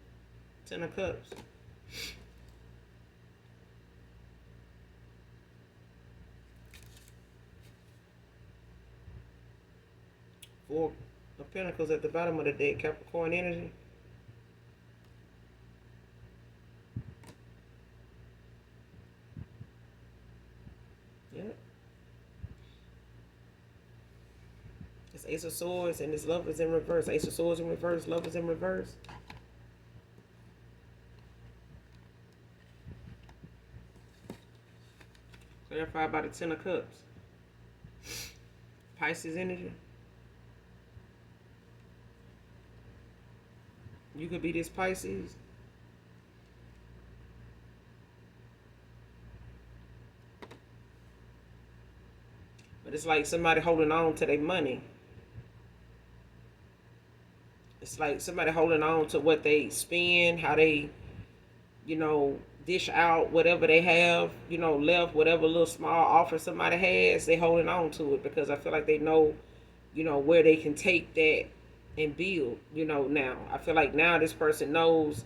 Ten of Cups. Four of Pentacles at the bottom of the deck. Capricorn energy. Yep. It's Ace of Swords and this Love is in reverse. Ace of Swords in reverse. Love is in reverse. Clarified by the Ten of Cups. Pisces energy. You could be this Pisces. But it's like somebody holding on to their money. It's like somebody holding on to what they spend, how they, dish out whatever they have, left, whatever little small offer somebody has, they holding on to it because I feel like they know, where they can take that and build, now. I feel like now this person knows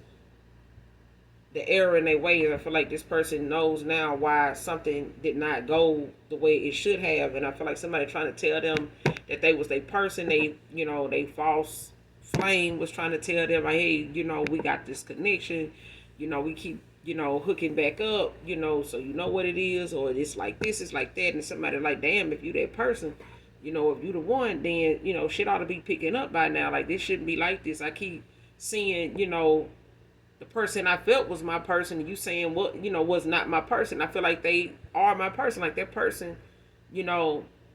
the error in their ways. I feel like this person knows now why something did not go the way it should have. And I feel like somebody trying to tell them that they was their person. They false flame was trying to tell them, like, hey, we got this connection. We keep, hooking back up, so you know what it is, or it's like this, it's like that. And somebody like, damn, if you that person, if you the one, then, shit ought to be picking up by now. Like, this shouldn't be like this. I keep seeing, the person I felt was my person, and you saying what, was not my person. I feel like they are my person. Like, that person,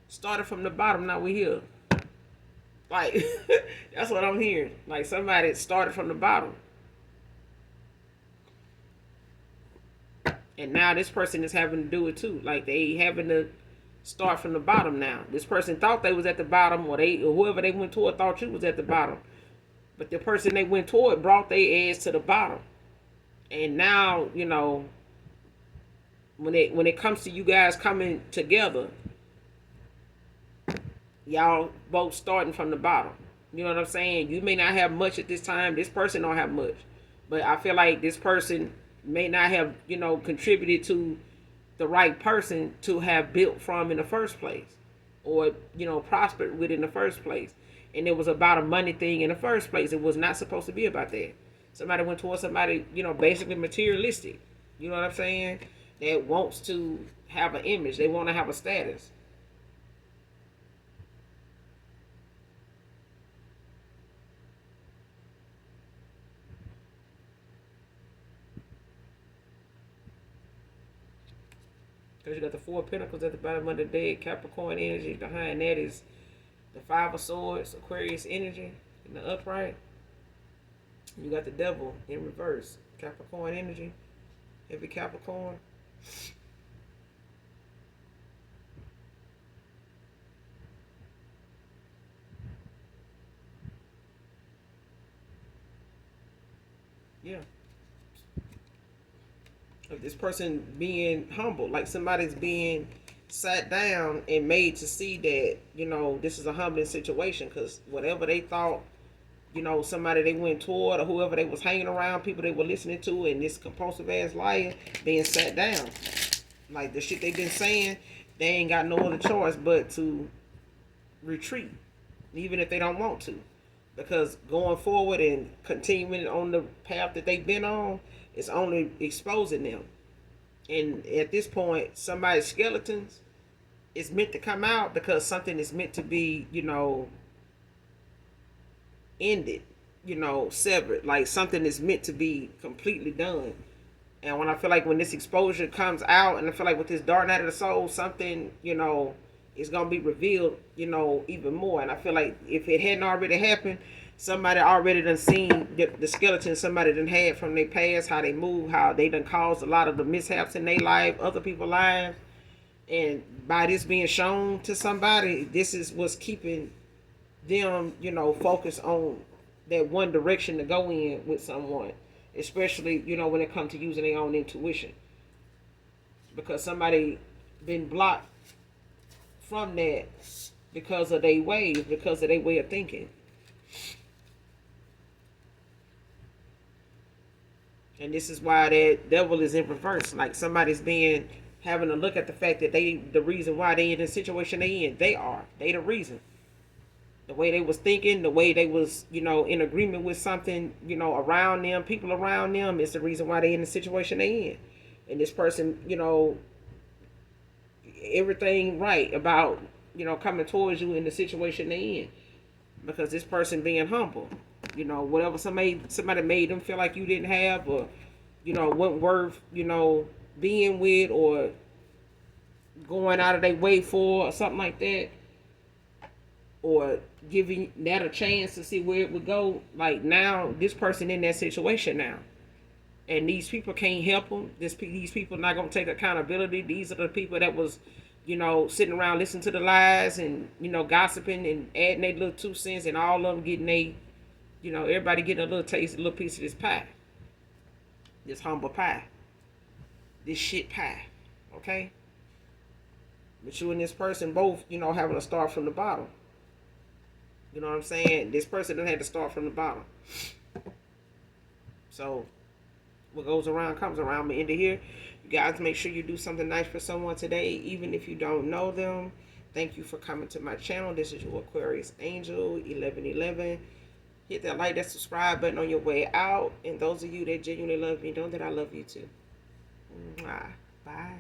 started from the bottom, now we here. Like, that's what I'm hearing. Like, somebody started from the bottom. And now this person is having to do it too. Like, they having to start from the bottom now. This person thought they was at the bottom, or whoever they went toward thought you was at the bottom. But the person they went toward brought their ass to the bottom. And now, when it comes to you guys coming together, y'all both starting from the bottom. You know what I'm saying? You may not have much at this time. This person don't have much. But I feel like this person may not have, contributed to the right person to have built from in the first place, or, prospered with in the first place. And it was about a money thing in the first place. It was not supposed to be about that. Somebody went towards somebody, basically materialistic. You know what I'm saying? That wants to have an image. They want to have a status. Because you got the Four of Pentacles at the bottom of the deck. Capricorn energy. Behind that is the Five of Swords, Aquarius energy in the upright. You got the Devil in reverse. Capricorn energy. Heavy Capricorn. Yeah. Of this person being humble, like somebody's being sat down and made to see that, this is a humbling situation, because whatever they thought, somebody they went toward, or whoever they was hanging around, people they were listening to, and this compulsive ass liar being sat down. Like, the shit they been saying, they ain't got no other choice but to retreat, even if they don't want to. Because going forward and continuing on the path that they've been on, it's only exposing them. And at this point, somebody's skeletons is meant to come out, because something is meant to be, ended, severed. Like, something is meant to be completely done. And when I feel like when this exposure comes out, and I feel like with this dark night of the soul, something, is going to be revealed, even more. And I feel like if it hadn't already happened, somebody already done seen the skeleton somebody done had from their past, how they move, how they done caused a lot of the mishaps in their life, other people's lives. And by this being shown to somebody, this is what's keeping them, focused on that one direction to go in with someone. Especially, when it comes to using their own intuition. Because somebody been blocked from that because of their ways, because of their way of thinking. And this is why that Devil is in reverse. Like, somebody's having a look at the fact that the reason why they in the situation they in, they the reason. The way they was thinking, the way they was, in agreement with something, around them, people around them, is the reason why they in the situation they in. And this person, everything right about, coming towards you in the situation they in. Because this person being humble. Whatever somebody made them feel like you didn't have, or, wasn't worth, being with, or going out of their way for or something like that, or giving that a chance to see where it would go. Like now, this person in that situation now, and these people can't help them. These people not gonna take accountability. These are the people that was, sitting around listening to the lies and gossiping and adding their little 2 cents, and all of them getting everybody getting a little taste, a little piece of this pie, this humble pie, this shit pie, okay? But you and this person both, having to start from the bottom. You know what I'm saying? This person done had to start from the bottom. So what goes around comes around. But into here, you guys make sure you do something nice for someone today, even if you don't know them. Thank you for coming to my channel. This is your Aquarius Angel 1111. Hit that like, that subscribe button on your way out. And those of you that genuinely love me, know that I love you too. Mwah. Bye.